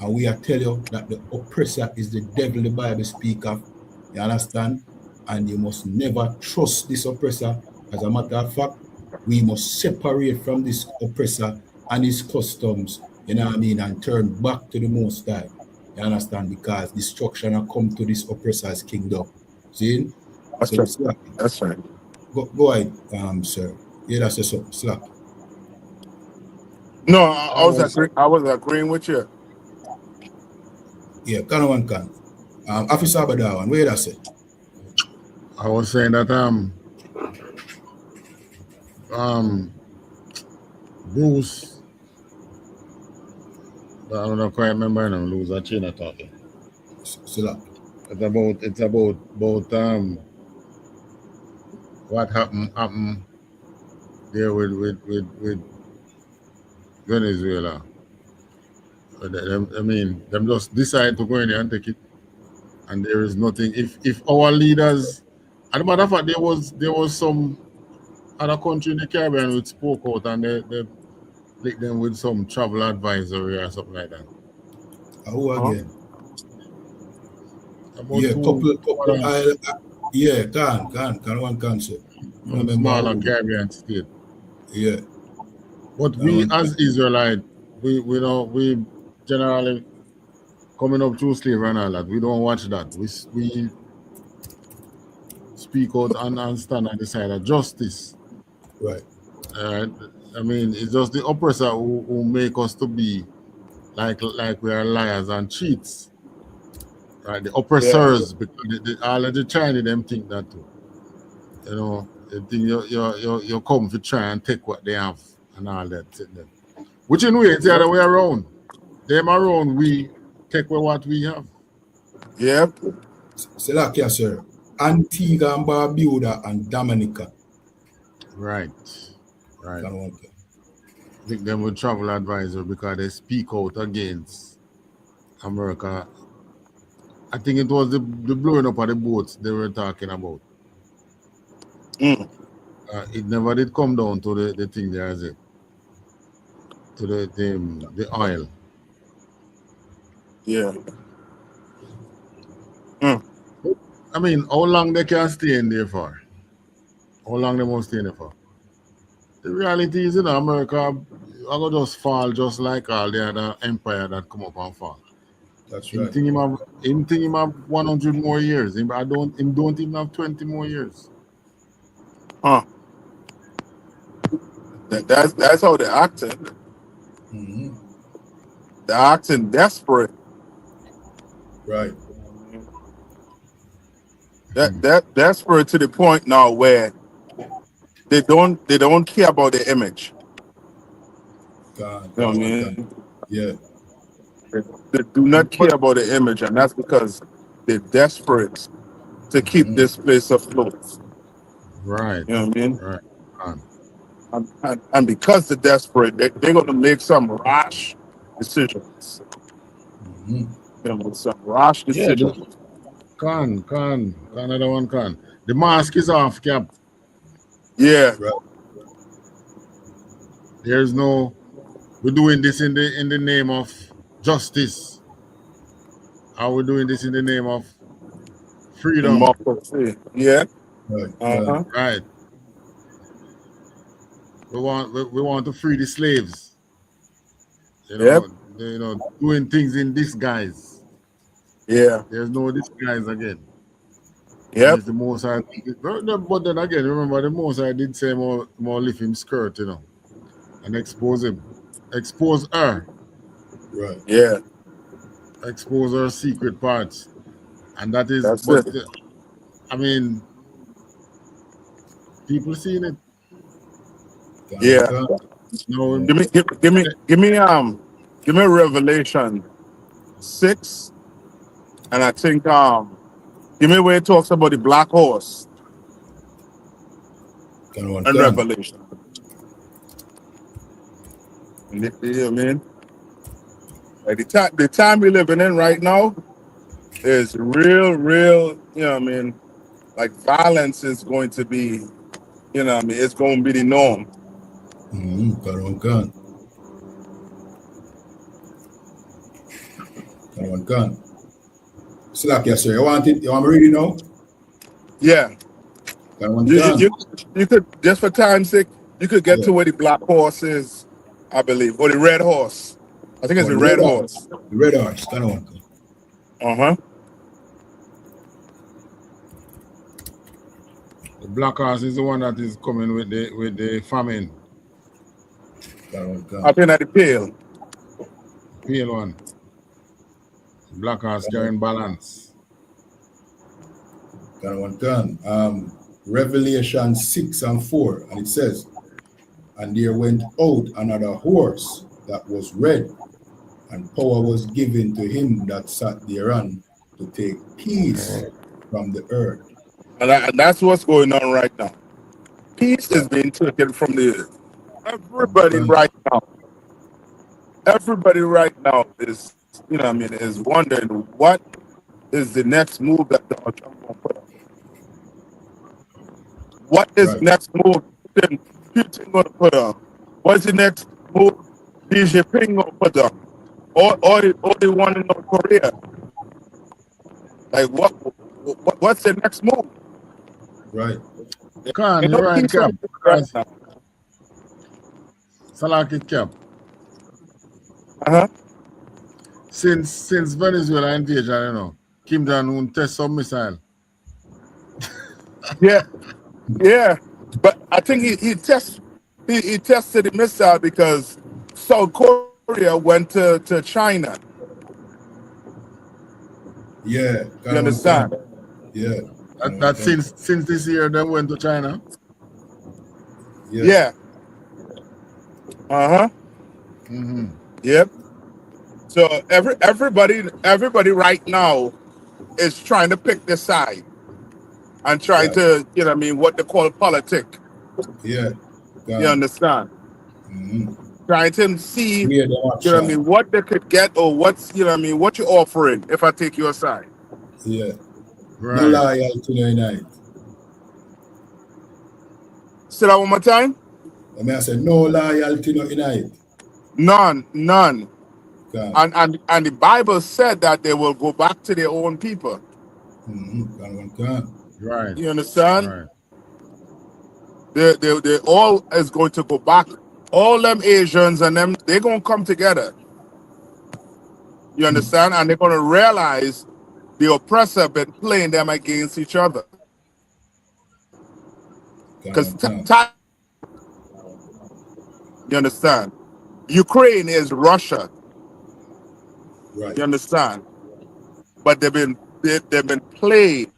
and we are telling you that the oppressor is the devil the Bible speaks of. You understand? And you must never trust this oppressor. As a matter of fact, we must separate from this oppressor and his customs, you know what I mean, and turn back to the Most High. You understand? Because destruction will come to this oppressor's kingdom. See? That's right. That's right. Go ahead, sir. Yeah, that's just something. Slap. No, I was I was agreeing with you. Yeah, can one can. Officer Abadawan, where that's it? I was saying that Bruce, I don't quite remember now, lose a chain of talking. Sila. It's about what happened there with Venezuela. Them just decide to go in there and take it, and there is nothing. If our leaders, and matter of fact, there was some other country in the Caribbean which spoke out, and they linked them with some travel advisory or something like that. Who again? About Yeah, two couple island. Yeah, can one can say. I remember smaller who. Caribbean state. Yeah, But can we one as can. Israelite, we generally coming up through slavery and all that. We don't watch that. We speak out and stand on the side of justice. Right. It's just the oppressor who make us to be like we are liars and cheats. Right, the Yeah. oppressors, because all of the Chinese them think that too. You know, they think you come to try and take what they have and all that. Which in way it's the other way around. Them around, we take away what we have. Yep. Sila kia, sir. Antigua and Barbuda and Dominica. Right. Can one can. I think them with travel advisor because they speak out against America. I think it was the blowing up of the boats they were talking about. It never did come down to the thing there, is it? To the oil. Yeah. I mean, how long they can stay in there for? How long they must stay in there for? The reality is, America are going to just fall just like all the other empire that come up and fall. That's right. Him think him have 100 more years. Him don't even have 20 more years. That's how they're acting. Mm-hmm. They're acting desperate. Right. That desperate to the point now where they don't care about their image. Can You know what I one can. mean? Yeah. They do not care about the image, and that's because they're desperate to keep this place afloat. Right. You know what I mean? Right. And because they're desperate, they're going to make some rash decisions. Mm-hmm. You know, some rash Yeah, decisions. another one can. The mask is off, Cap. Yeah. Right. There's no, we're doing this in the name of justice. Are we doing this in the name of freedom? Democracy. Yeah. Right. Uh-huh. Right. We want to free the slaves. Yep. Doing things in disguise. Yeah. There's no disguise again. Yep. It's the most I but then again, remember the most I did say more lift him skirt, and expose him. Expose her. Right. Yeah. Expose her secret parts. And that is, That's it. People seeing it. Yeah. No, Give me Revelation 6, and I think give me where it talks about the black horse and Revelation. You know what I mean? Like the time we're living in right now is real, you know what I mean? Like violence is going to be, you know what I mean, it's going to be the norm. Can one can. Slakia, sir. You want me to read it now? Yeah. Can one can. You could, just for time's sake, you could get to where the black horse is, I believe, or the red horse. I think it's the red horse. The red horse. Can one can. Uh-huh. the black horse is the one that is coming with the famine. Up in at the pale. Pale one. Black horse carrying balance. Revelation 6 and 4, and it says, and there went out another horse that was red, and power was given to him that sat thereon to take peace from the earth. And that's what's going on right now. Peace is being taken from the earth. Everybody right now is, is wondering what is the next move that Donald Trump going to put up. What is the next move that Putin going to put up? What's the next move Xi Jinping going to put up? Or the one in North Korea? Like what's the next move? Right. Khan, you're right, Cap. Salaki Cap. Since Venezuela invasion, you know, Kim Jong-un test some missile. Yeah. But I think he tested the missile because South Korea went to China. Yeah. You understand? Yeah. That since this year they went to China. Yeah. Yep. So everybody right now is trying to pick their side and trying to, what they call politic. Yeah. You understand? Trying to see, what they could get or what's, what you're offering if I take your side. Yeah. Right. No loyalty, no unite. Say that one more time. I said no loyalty, no unite. None. God. And the Bible said that they will go back to their own people. Right. You understand? Right. They all is going to go back. All them Asians and them, they're going to come together. You understand? And they're going to realize the oppressor been playing them against each other. Because you understand? Ukraine is Russia. Right. You understand? But they've been played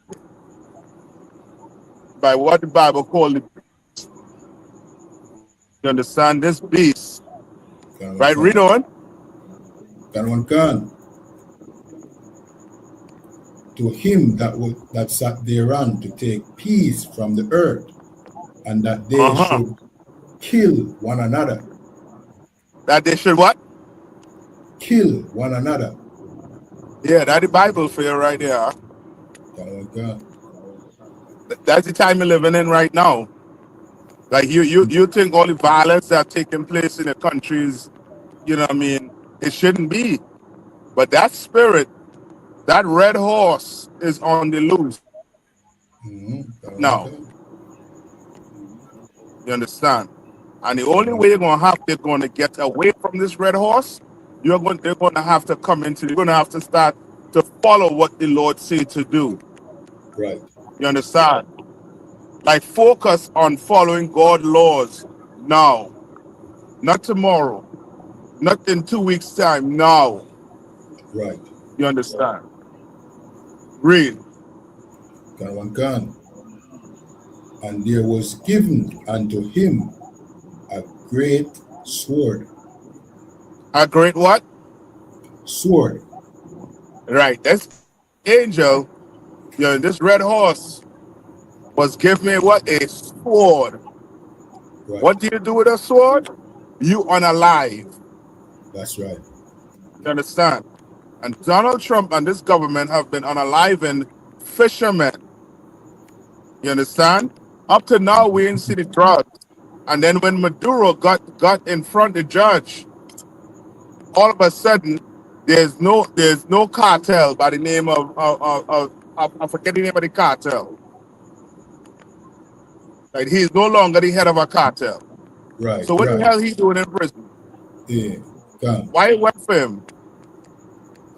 by what the Bible called it. You understand? This beast. Right, read on. To him that sat thereon to take peace from the earth, and that they should kill one another. That they should what? Kill one another. Yeah, that's the Bible for you right there. That's the time you're living in right now. Like you think all the violence that's taking place in the countries, it shouldn't be. But that spirit, that red horse is on the loose. Now. You understand? And the only way they're going to get away from this red horse, they're going to have to come into, you're going to have to start to follow what the Lord said to do. Right. You understand? Like focus on following God's laws now, not tomorrow, not in 2 weeks' time, now. Right. You understand? Read. And there was given unto him a great sword. A great what? Sword. Right. This angel, this red horse was given what? A sword. Right. What do you do with a sword? You unalive. That's right. You understand? And Donald Trump and this government have been unaliving fishermen. You understand? Up to now, we ain't see the drugs. And then when Maduro got in front of the judge, all of a sudden, there's no cartel by the name of I forget the name of the cartel. Like he's no longer the head of a cartel. Right. So what the hell he doing in prison? Yeah. Why it went for him?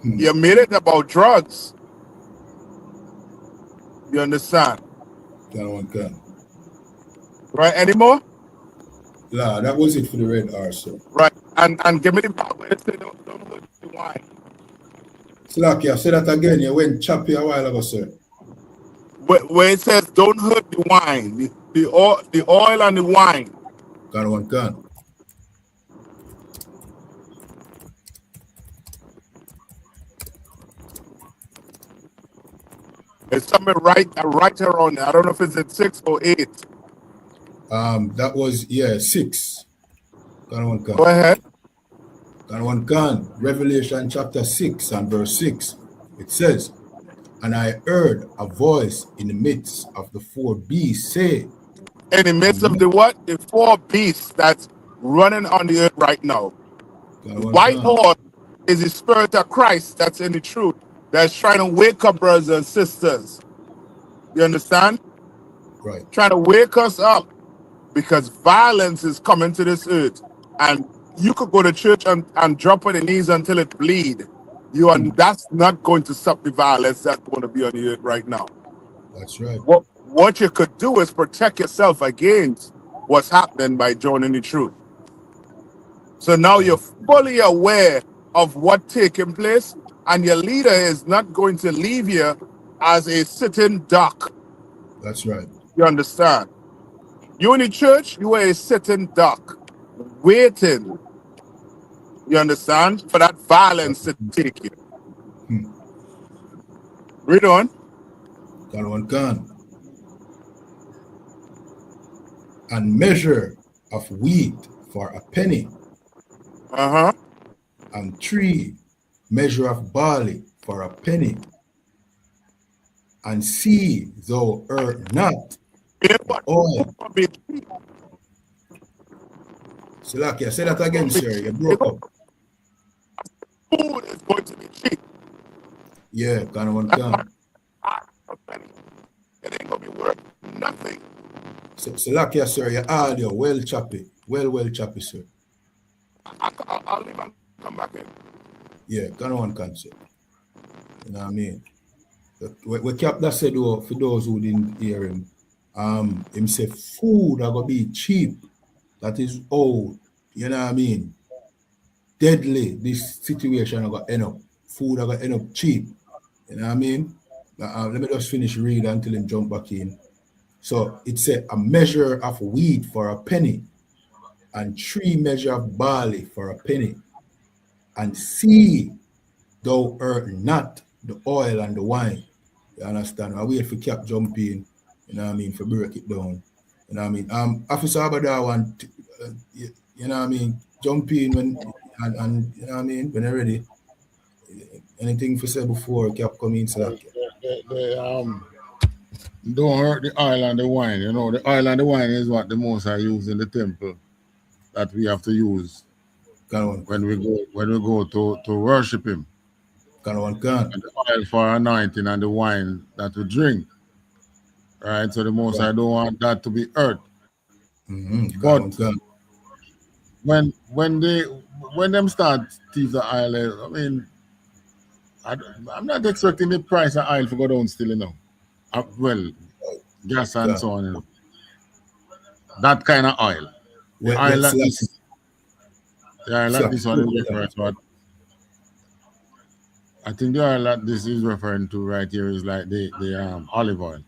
You made it about drugs. You understand? Right? Any more? Nah, that was it for the red horse, sir. Right. And give me the part where it say don't hurt the wine. Slakia, say that again. You went choppy a while ago, sir. Where it says don't hurt the wine, the oil and the wine. Can one can. It's something right around there. I don't know if it's at 6 or 8. That was 6. Can one can. Go ahead. Can one can. Revelation chapter 6 and verse 6. It says, and I heard a voice in the midst of the 4 beasts say, In the midst of the what? The 4 beasts that's running on the earth right now. The white horse is the spirit of Christ that's in the truth. That's trying to wake up brothers and sisters. You understand? Right. Trying to wake us up because violence is coming to this earth. And you could go to church and drop on your knees until it bleed. That's not going to stop the violence that's going to be on the earth right now. That's right. What you could do is protect yourself against what's happening by joining the truth. So now you're fully aware of what's taking place, and your leader is not going to leave you as a sitting duck. That's right. You understand? You in the church, you are a sitting duck, waiting. You understand? For that violence to take you. Read on. Can one can. And measure of wheat for a penny. And 3 measure of barley for a penny. And see thou art not the oil. Salakia, say that again, sir. You broke up. Food is going to be cheap. Yeah, can one can. It ain't gonna be worth nothing. Salakia, sir, your audio well choppy. Well choppy, sir. I'll leave and come back in. Yeah, can one can, sir. You know what I mean? We kept that said though, for those who didn't hear him. Him say food are gonna be cheap. That is old. You know what I mean? Deadly. This situation are gonna end up. Food are gonna end up cheap. You know what I mean? Let me just finish read until him jump back in. So it's a measure of wheat for a penny, and 3 measure of barley for a penny, and see thou art not the oil and the wine. You understand? I wait for Cap jump in, you know what I mean, for break it down. You know what I mean? Officer Abada want, you know what I mean, jump in when, and you know what I mean, when you're ready. Anything for say before Cap come in, so that don't hurt the oil and the wine. You know, the oil and the wine is what the most are used in the temple that we have to use when we go to worship him. Can. And the oil for anointing and the wine that we drink. Right? So the most I don't want that to be hurt. But when them start thief the oil, I mean, I'm not expecting the price of oil to go down still, you know. Well, gas and so on, you know. That kind of oil. The oil like this. The oil like this one is referring to. I think the oil that this is referring to right here is like the olive oil.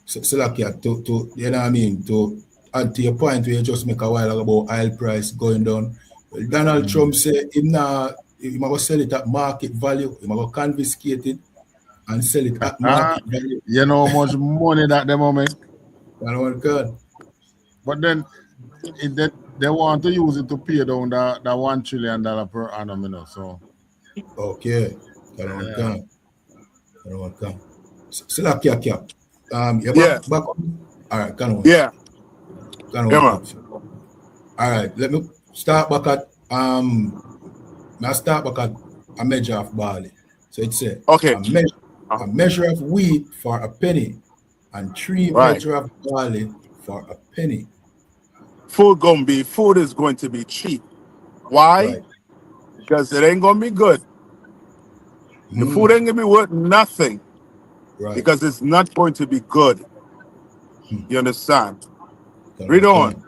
So like to you know what I mean, to add to your point where you just make a while ago about oil price going down. Well, Donald Trump said he might sell it at market value, he might confiscate it and sell it at market value. You know how much money that they make? But then they want to use it to pay down the $1 trillion per annum, you know. So okay. So like Cap. Back all right, can we? Yeah. All right, let me start back at a measure of barley. So it's a measure of wheat for a penny, and 3 measure of barley for a penny. Food is going to be cheap. Why? Because it ain't gonna be good. The food ain't gonna be worth nothing. Because it's not going to be good. You understand? Read on.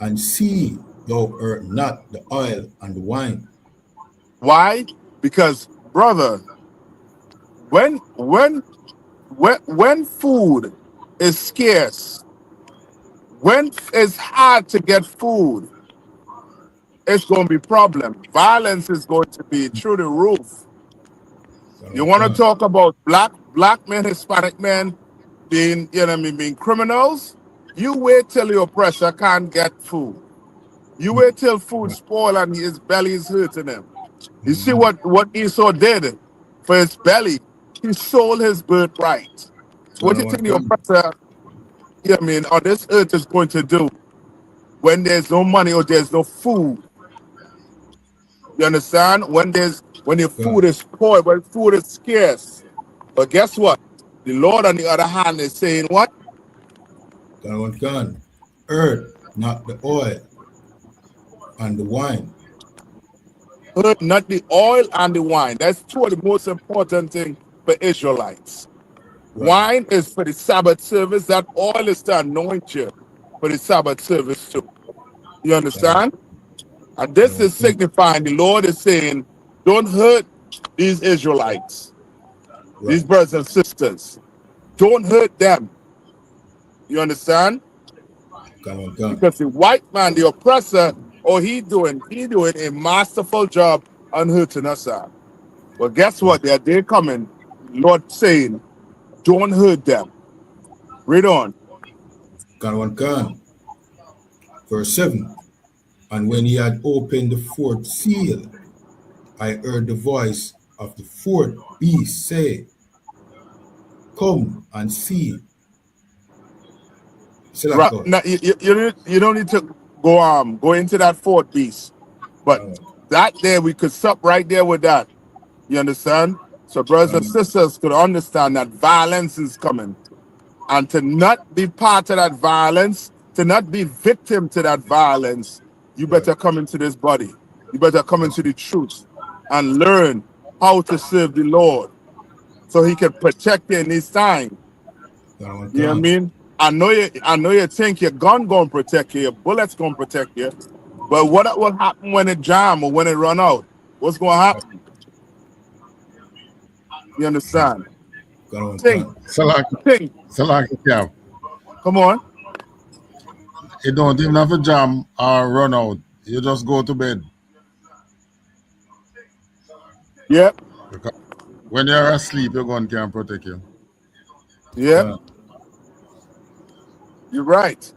And see thou art not the oil and the wine. Why? Because, brother, when food is scarce, when it's hard to get food, it's going to be problem. Violence is going to be through the roof. You want to talk about black men, Hispanic men being, you know what I mean, being criminals? You wait till your oppressor can't get food. You wait till food spoil and his belly is hurting him. You see what Esau did for his belly? He sold his birthright. What do you think the oppressor, you know what I mean, on this earth is going to do when there's no money or there's no food? You understand? When your food is poor, when food is scarce. But guess what? The Lord, on the other hand, is saying what? Earth, not the oil and the wine. Earth, not the oil and the wine. That's two of the most important things for Israelites. Right. Wine is for the Sabbath service. That oil is to anoint you for the Sabbath service too. You understand? And this is signifying the Lord is saying, don't hurt these Israelites, these brothers and sisters. Don't hurt them. You understand? Because the white man, the oppressor, he doing a masterful job on hurting us out. But guess what? They're coming. Lord saying, don't hurt them. Read on. Verse 7. And when he had opened the fourth seal, I heard the voice of the fourth beast say, come and see. Right. Now, you don't need to go into that fourth beast. But that there, we could stop right there with that. You understand? So brothers and sisters could understand that violence is coming. And to not be part of that violence, to not be victim to that violence, you better come into this body. You better come into the truth and learn how to serve the Lord so he can protect you in this time. You know what I mean? I know you think your gun gonna protect you, your bullets gonna protect you, but what will happen when it jam or when it run out? What's gonna happen? You understand? Think. Salaki, Come on. You don't even have a jam or run out. You just go to bed. Yep. Because when you're asleep, your gun can't protect you. Yeah. You're right.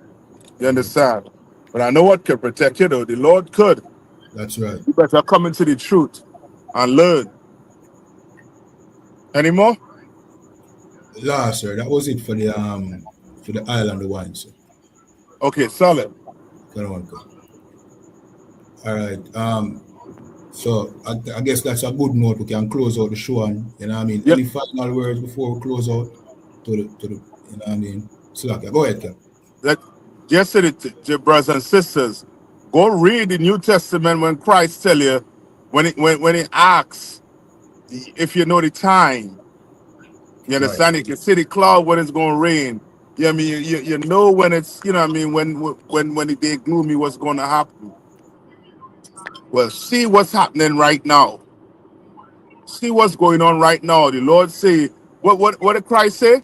You understand? But I know what can protect you, though. The Lord could. That's right. You better come into the truth and learn. Any more? Last, sir. That was it for the oil and the wine, sir. Okay, solid. All right. So I guess that's a good note. We can close out the show, and you know what I mean. Any final words before we close out to the you know what I mean. Slack. Go ahead, Ken. Just to the brothers and sisters, go read the New Testament when Christ tell you, when he asks if you know the time. You understand? You can see the cloud when it's going to rain. You know what I mean? You know when it's, you know what I mean, when the day gloomy, what's going to happen. Well, see what's happening right now. See what's going on right now. The Lord say, what did Christ say?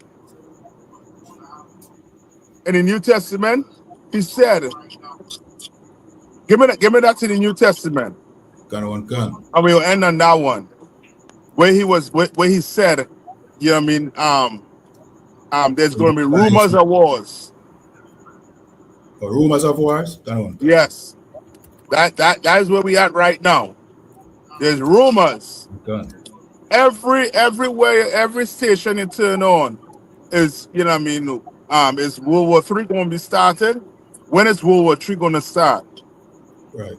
In the New Testament, he said, give me that in the New Testament. And we'll end on that one. Where he said, you know what I mean, there's going to be rumors of wars. Rumors of wars? Yes. That is where we at right now. There's rumors. Everywhere, every station you turn on is, you know what I mean, is World War III going to be started? When is World War III going to start? Right.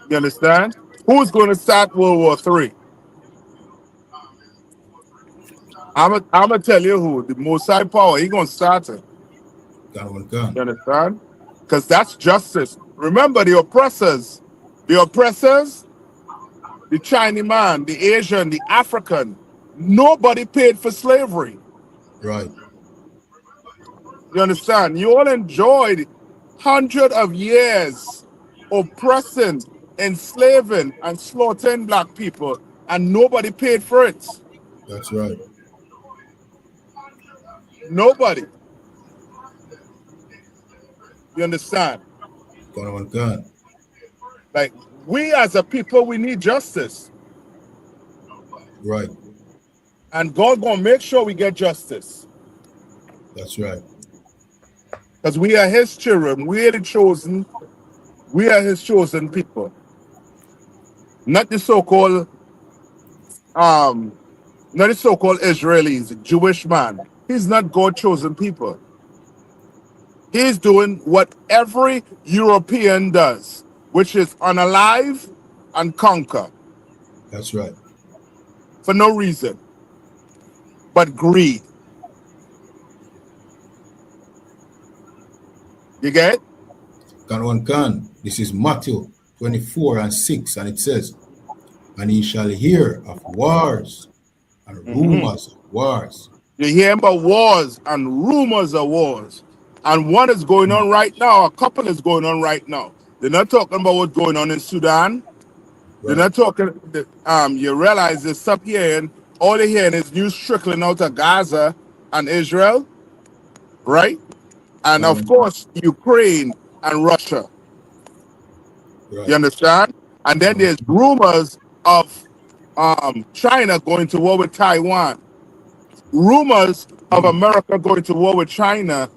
You understand? Who's going to start World War III? I'm gonna tell you who. The Most High Power. He going to start it. You understand? Because that's justice. Remember, the oppressors, the Chinese man, the Asian, the African, nobody paid for slavery. Right. You understand? You all enjoyed hundreds of years oppressing, enslaving, and slaughtering black people, and nobody paid for it. That's right. Nobody. You understand? Gone. Like, we as a people, we need justice. Right. And God gonna make sure we get justice. That's right. Because we are his children. We are the chosen. We are his chosen people. Not the so-called not the so-called Israelis, Jewish man. He's not God chosen people. He's doing what every European does, which is unalive and conquer That's right. for no reason but greed. You get it? Can. This is Matthew 24 and 6, and it says, and ye shall hear of wars and rumors of wars. You hear about wars and rumors of wars. And one is going on right now, a couple is going on right now. They're not talking about what's going on in Sudan. They're Right. not talking, you realize they stop hearing, all they're hearing is news trickling out of Gaza and Israel, right? And of course, Ukraine and Russia. Right. You understand? And then there's rumors of China going to war with Taiwan. Rumors of America going to war with China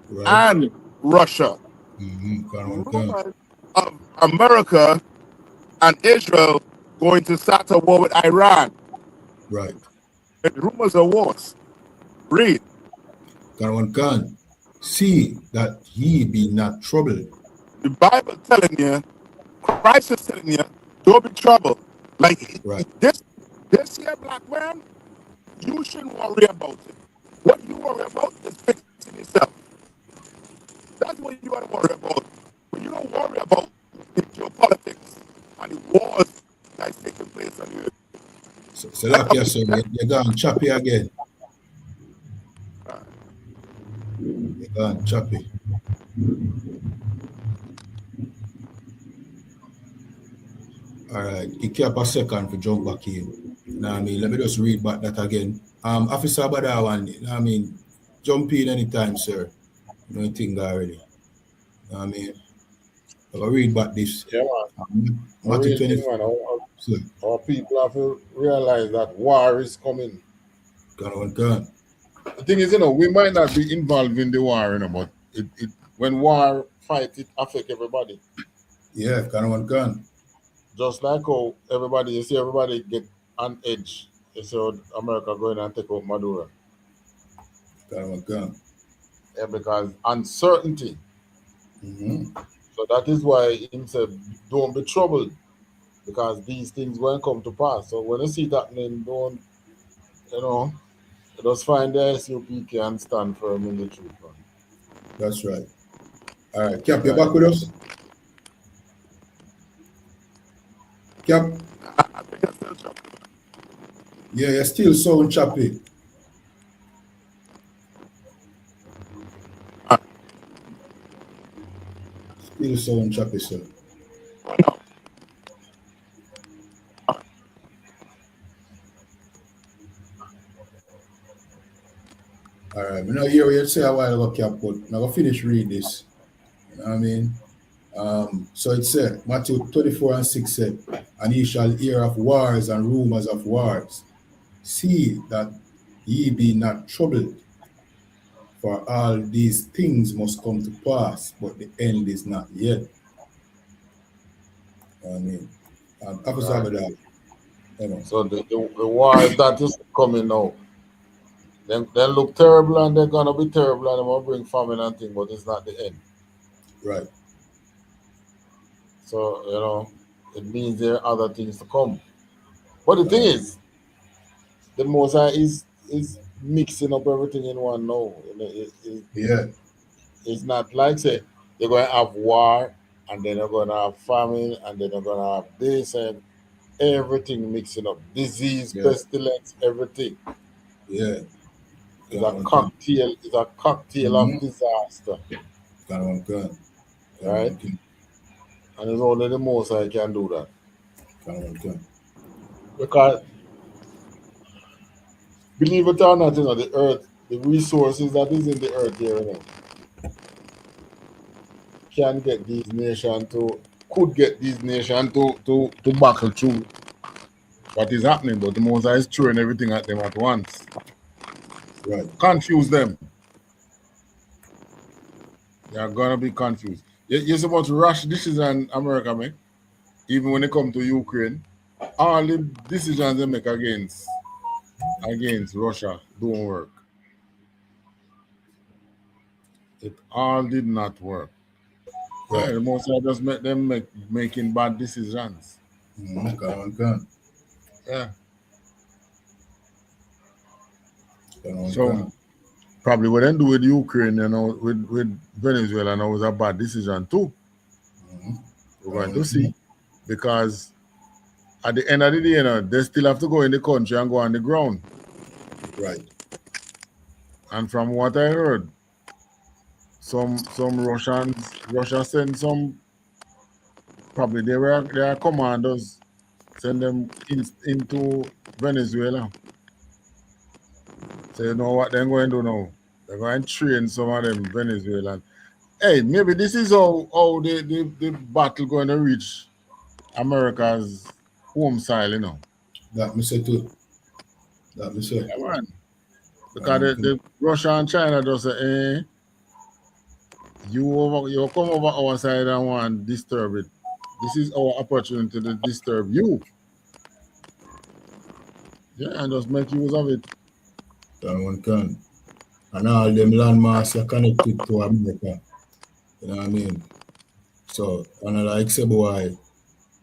Right. and Russia. Can. Rumors of America and Israel going to start a war with Iran. Right. And rumors of wars. Read. Can. See that ye be not troubled. The Bible telling you, Christ is telling you, don't be troubled. Like Right. this here, black man, you shouldn't worry about it. What you worry about is fixing yourself. That's what you want to worry about. But you don't worry about the geopolitics and the wars that's taking place on you. So like you said, you're going choppy again. You're going choppy. All right, give up a second for jump back in. You know what I mean? Let me just read back that again. Officer Badawan, you know what I mean? Jump in anytime, sir. You know anything already. You know what I mean? I'll read back this. Yeah, man. Matthew 24. Man, our people have to realize that war is coming. Can. The thing is, we might not be involved in the war, but when war fight, it affect everybody. Yeah, can. Just like how you see everybody get on edge. You see America going and take out Maduro. Can. Yeah, because uncertainty. So that is why he said, don't be troubled, because these things won't come to pass. So when you see that happening, don't, just find the SUP can stand firm in the truth, man. That's right. All right, Cap, you're back with us? Cap? Yeah, you're still so choppy. Still so choppy, sir. All right, we know hear what you say a while ago, Cap, but I'm going to finish read this. You know what I mean? So it said, Matthew 24 and 6 said, and ye shall hear of wars and rumors of wars. See that ye be not troubled, for all these things must come to pass, but the end is not yet. I mean, Officer Abadal, So the war that is coming now, they look terrible, and they're gonna be terrible, and they will bring famine and things, but it's not the end. Right. So it means there are other things to come. But the thing is, the Mosai is mixing up everything in one now. It's not like say they're going to have war, and then they're going to have famine, and then they're going to have this and everything mixing up, disease, pestilence, everything. Yeah. It's a cocktail. It's a cocktail of disaster, right? And it's only the most I can do that. Because believe it or not, the earth, the resources that is in the earth here, can get these nations could get these nations to battle through what is happening, but the Moses is throwing everything at them at once. Right. Confuse them. They are gonna be confused. You're supposed to rush decisions America make, even when they come to Ukraine. All the decisions they make against Russia don't work. It all did not work. Right. Yeah, the most I just make them making bad decisions. Yeah. So probably what they do with Ukraine, with Venezuela now was a bad decision too. We're going to see. Because at the end of the day, they still have to go in the country and go on the ground. Right. And from what I heard, some Russia send some, probably their commanders, send them into Venezuela. So you know what they're going to do now? They're going to train some of them Venezuelans. Hey, maybe this is how the battle going to reach America's home soil, That me say too. That me say. Yeah, man. Because the Russia and China just say, you come over our side and want to disturb it. This is our opportunity to disturb you. Yeah, and just make use of it. That one can. And all them landmass are connected to America. You know what I mean? So, and like say boy,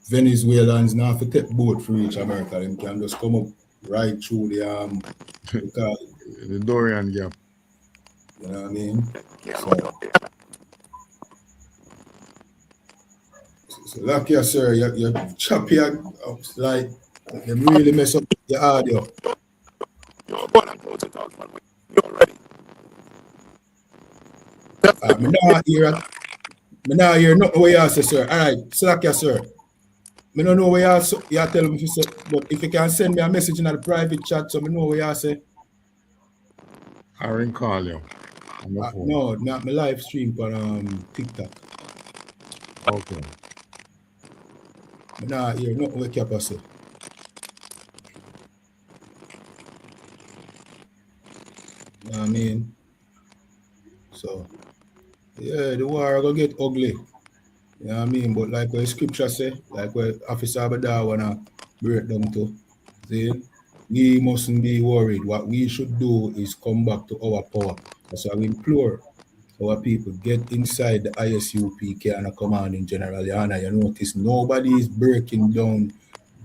Venezuelans now have to take boat for reach America. They can just come up right through the the Dorian Gap. You know what I mean? So like you sir, you chop your like they really mess up your audio. Me not hear nothing what you say, sir. All right, slack you, sir. Me don't know what you tell me, say, but if you can send me a message in the private chat, so me know what you say. I ring call you. No, not my live stream on TikTok. Okay. Me not hear nothing what you say. You know what I mean? So, yeah, the war gonna get ugly. You know what I mean? But like what scripture say, like what Officer Abada wanna break down to, see, we mustn't be worried. What we should do is come back to our power. So I implore our people, get inside the ISUPK and a command in General Yana. You notice nobody is breaking down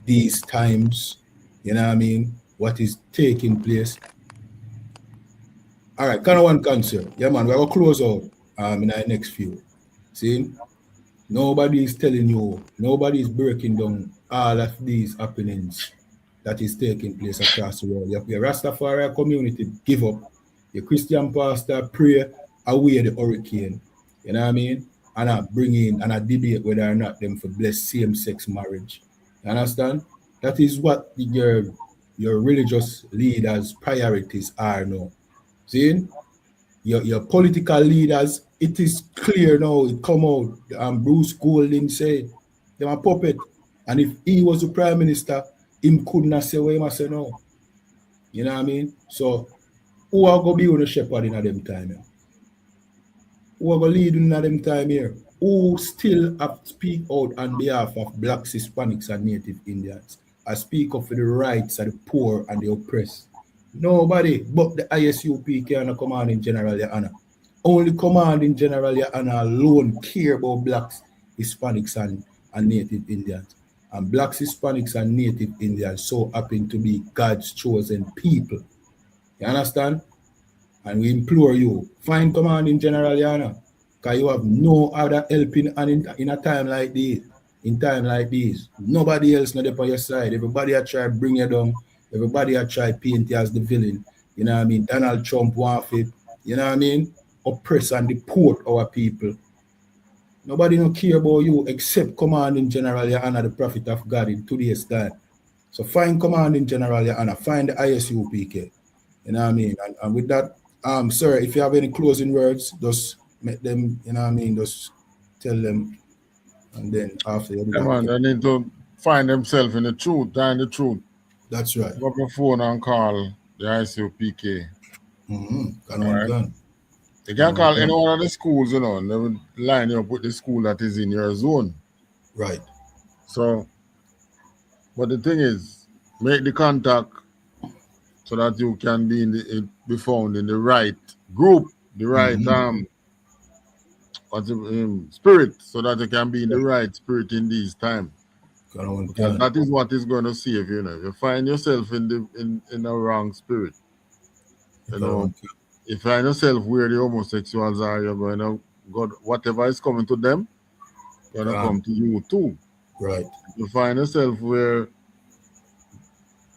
these times. You know what I mean? What is taking place. All right, kind of one concern. Yeah, man, we're going to close out in the next few. See? Nobody is telling you, nobody is breaking down all of these happenings that is taking place across the world. Your Rastafari community give up. Your Christian pastor pray away the hurricane. You know what I mean? And I bring in and I debate whether or not them for bless same-sex marriage. You understand? That is what your religious leaders' priorities are now. See? Your political leaders, it is clear now, it come out, and Bruce Golding said, they're a puppet. And if he was the prime minister, him couldn't have said what he must say now. You know what I mean? So, who are going to be on the shepherd in them time here? Who are going to lead in them time here? Who still have to speak out on behalf of blacks, Hispanics, and Native Indians? I speak up for the rights of the poor and the oppressed. Nobody but the ISUP can command in General Your Honor. Only command in General Your Honor alone care about blacks, Hispanics, and Native Indians. And blacks, Hispanics, and Native Indians so happen to be God's chosen people. You understand? And we implore you, find command in General Your Honor, because you have no other helping in a time like this. In time like this, nobody else not up on your side. Everybody I try bring you down. Everybody I try paint you as the villain. You know what I mean? Donald Trump want it, you know what I mean? Oppress and deport our people. Nobody no care about you except commanding general, your honor, the prophet of God in today's time. So find commanding general, your honor, find the ISUPK. You know what I mean? And with that, sir, if you have any closing words, just make them, you know what I mean, just tell them, and then after you do Yeah, man, they need to find themselves in the truth, and the truth. That's right. Pick up your phone and call the ICOPK. Gun on gun. You can call any one of the schools, you know, and they will line you up with the school that is in your zone. Right. So, but the thing is, make the contact so that you can be found in the right group, the right spirit, so that you can be in the right spirit in these times. Because that is what is going to save you. If you find yourself in the wrong spirit, you know, if you find yourself where the homosexuals are, you're going to God, whatever is coming to them, going to come to you too. Right. If you find yourself where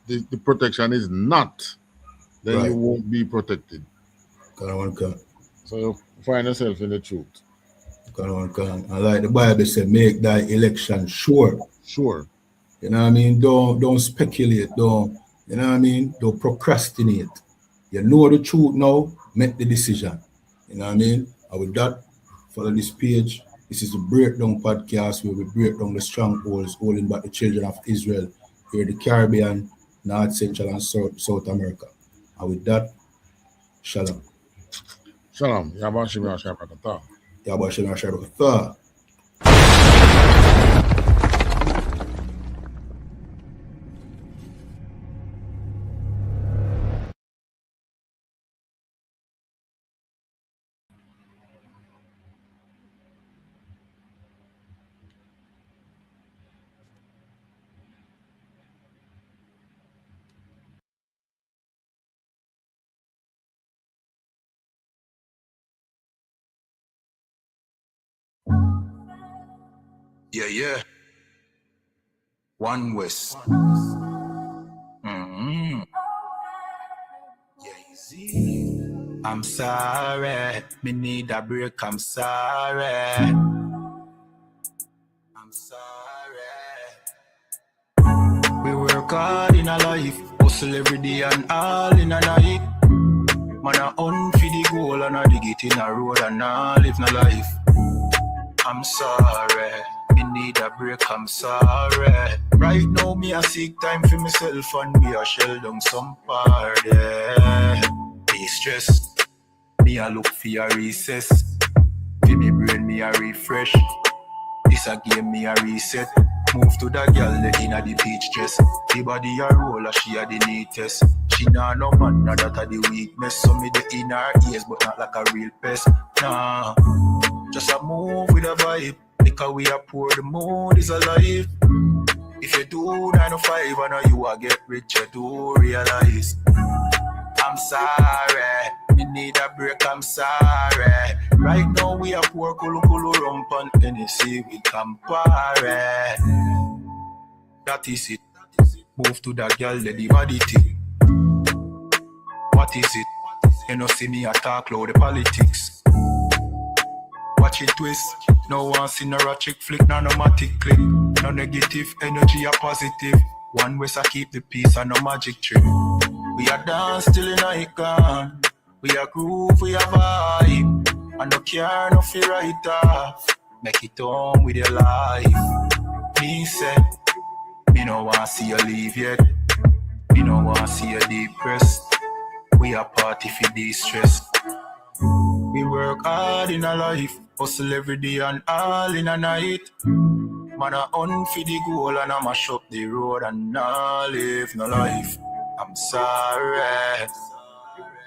the protection is not, then you won't be protected. So you find yourself in the truth. And like the Bible said, make thy election sure. Sure. You know what I mean? Don't speculate. Don't, you know what I mean? Don't procrastinate. You know the truth now, make the decision. You know what I mean? And with that, follow this page. This is the Breakdown Podcast where we break down the strongholds holding back the children of Israel here in the Caribbean, North, Central, and South America. And with that, shalom. Shalom. Yabashim Yashabakata. Yabashim Yashabakata. Yeah. One West. I'm sorry, me need a break, I'm sorry. We work hard in a life, hustle every day and all in a night. Man a hunt for the goal and a dig it in a road and a live no life. I'm sorry, me need a break, I'm sorry. Right now me a seek time for myself and me a shell down some party. Be stressed, me a look for a recess. For me brain me a refresh. This a game me a reset. Move to the girl in a the beach dress. The body a roll she a the neatest. She nah no man, nah that a the weakness. So me the in her ears but not like a real pest. Nah, just a move with a vibe. Because we are poor, the mood is alive. If you do 9 to 5 I know you a get rich, you do realize. I'm sorry, me need a break, I'm sorry. Right now we are poor, kulu rump and Tennessee, we compare. That is it. Move to that girl, the body thing. What is it? You know see me attack loud the politics. Watch it twist. No one see no ratchet flick, no matic click. No negative energy or positive. One West I keep the peace and no magic trick. We are dance till in icon. We are groove, we are vibe. And no care, no fear right off. Make it on with your life. Me say, me no want see you leave yet. Me no want see you depressed. We are party for de-stress. We work hard in a life. Hustle every day and all in a night. Man a hunt for the goal and I mash up the road and I live no life. I'm sorry.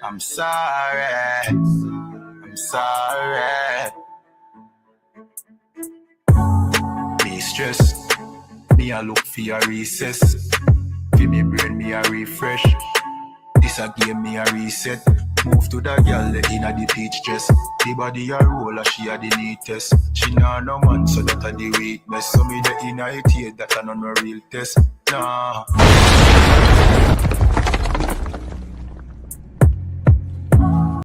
I'm sorry. I'm sorry. Me stressed. Me a look for a recess. For me brain me a refresh. This a game me a reset. Move to the girl in a the peach dress. The body a roll she a the neatest. She nah no man so that a the weakness. So me the in a it that a no real test. Nah.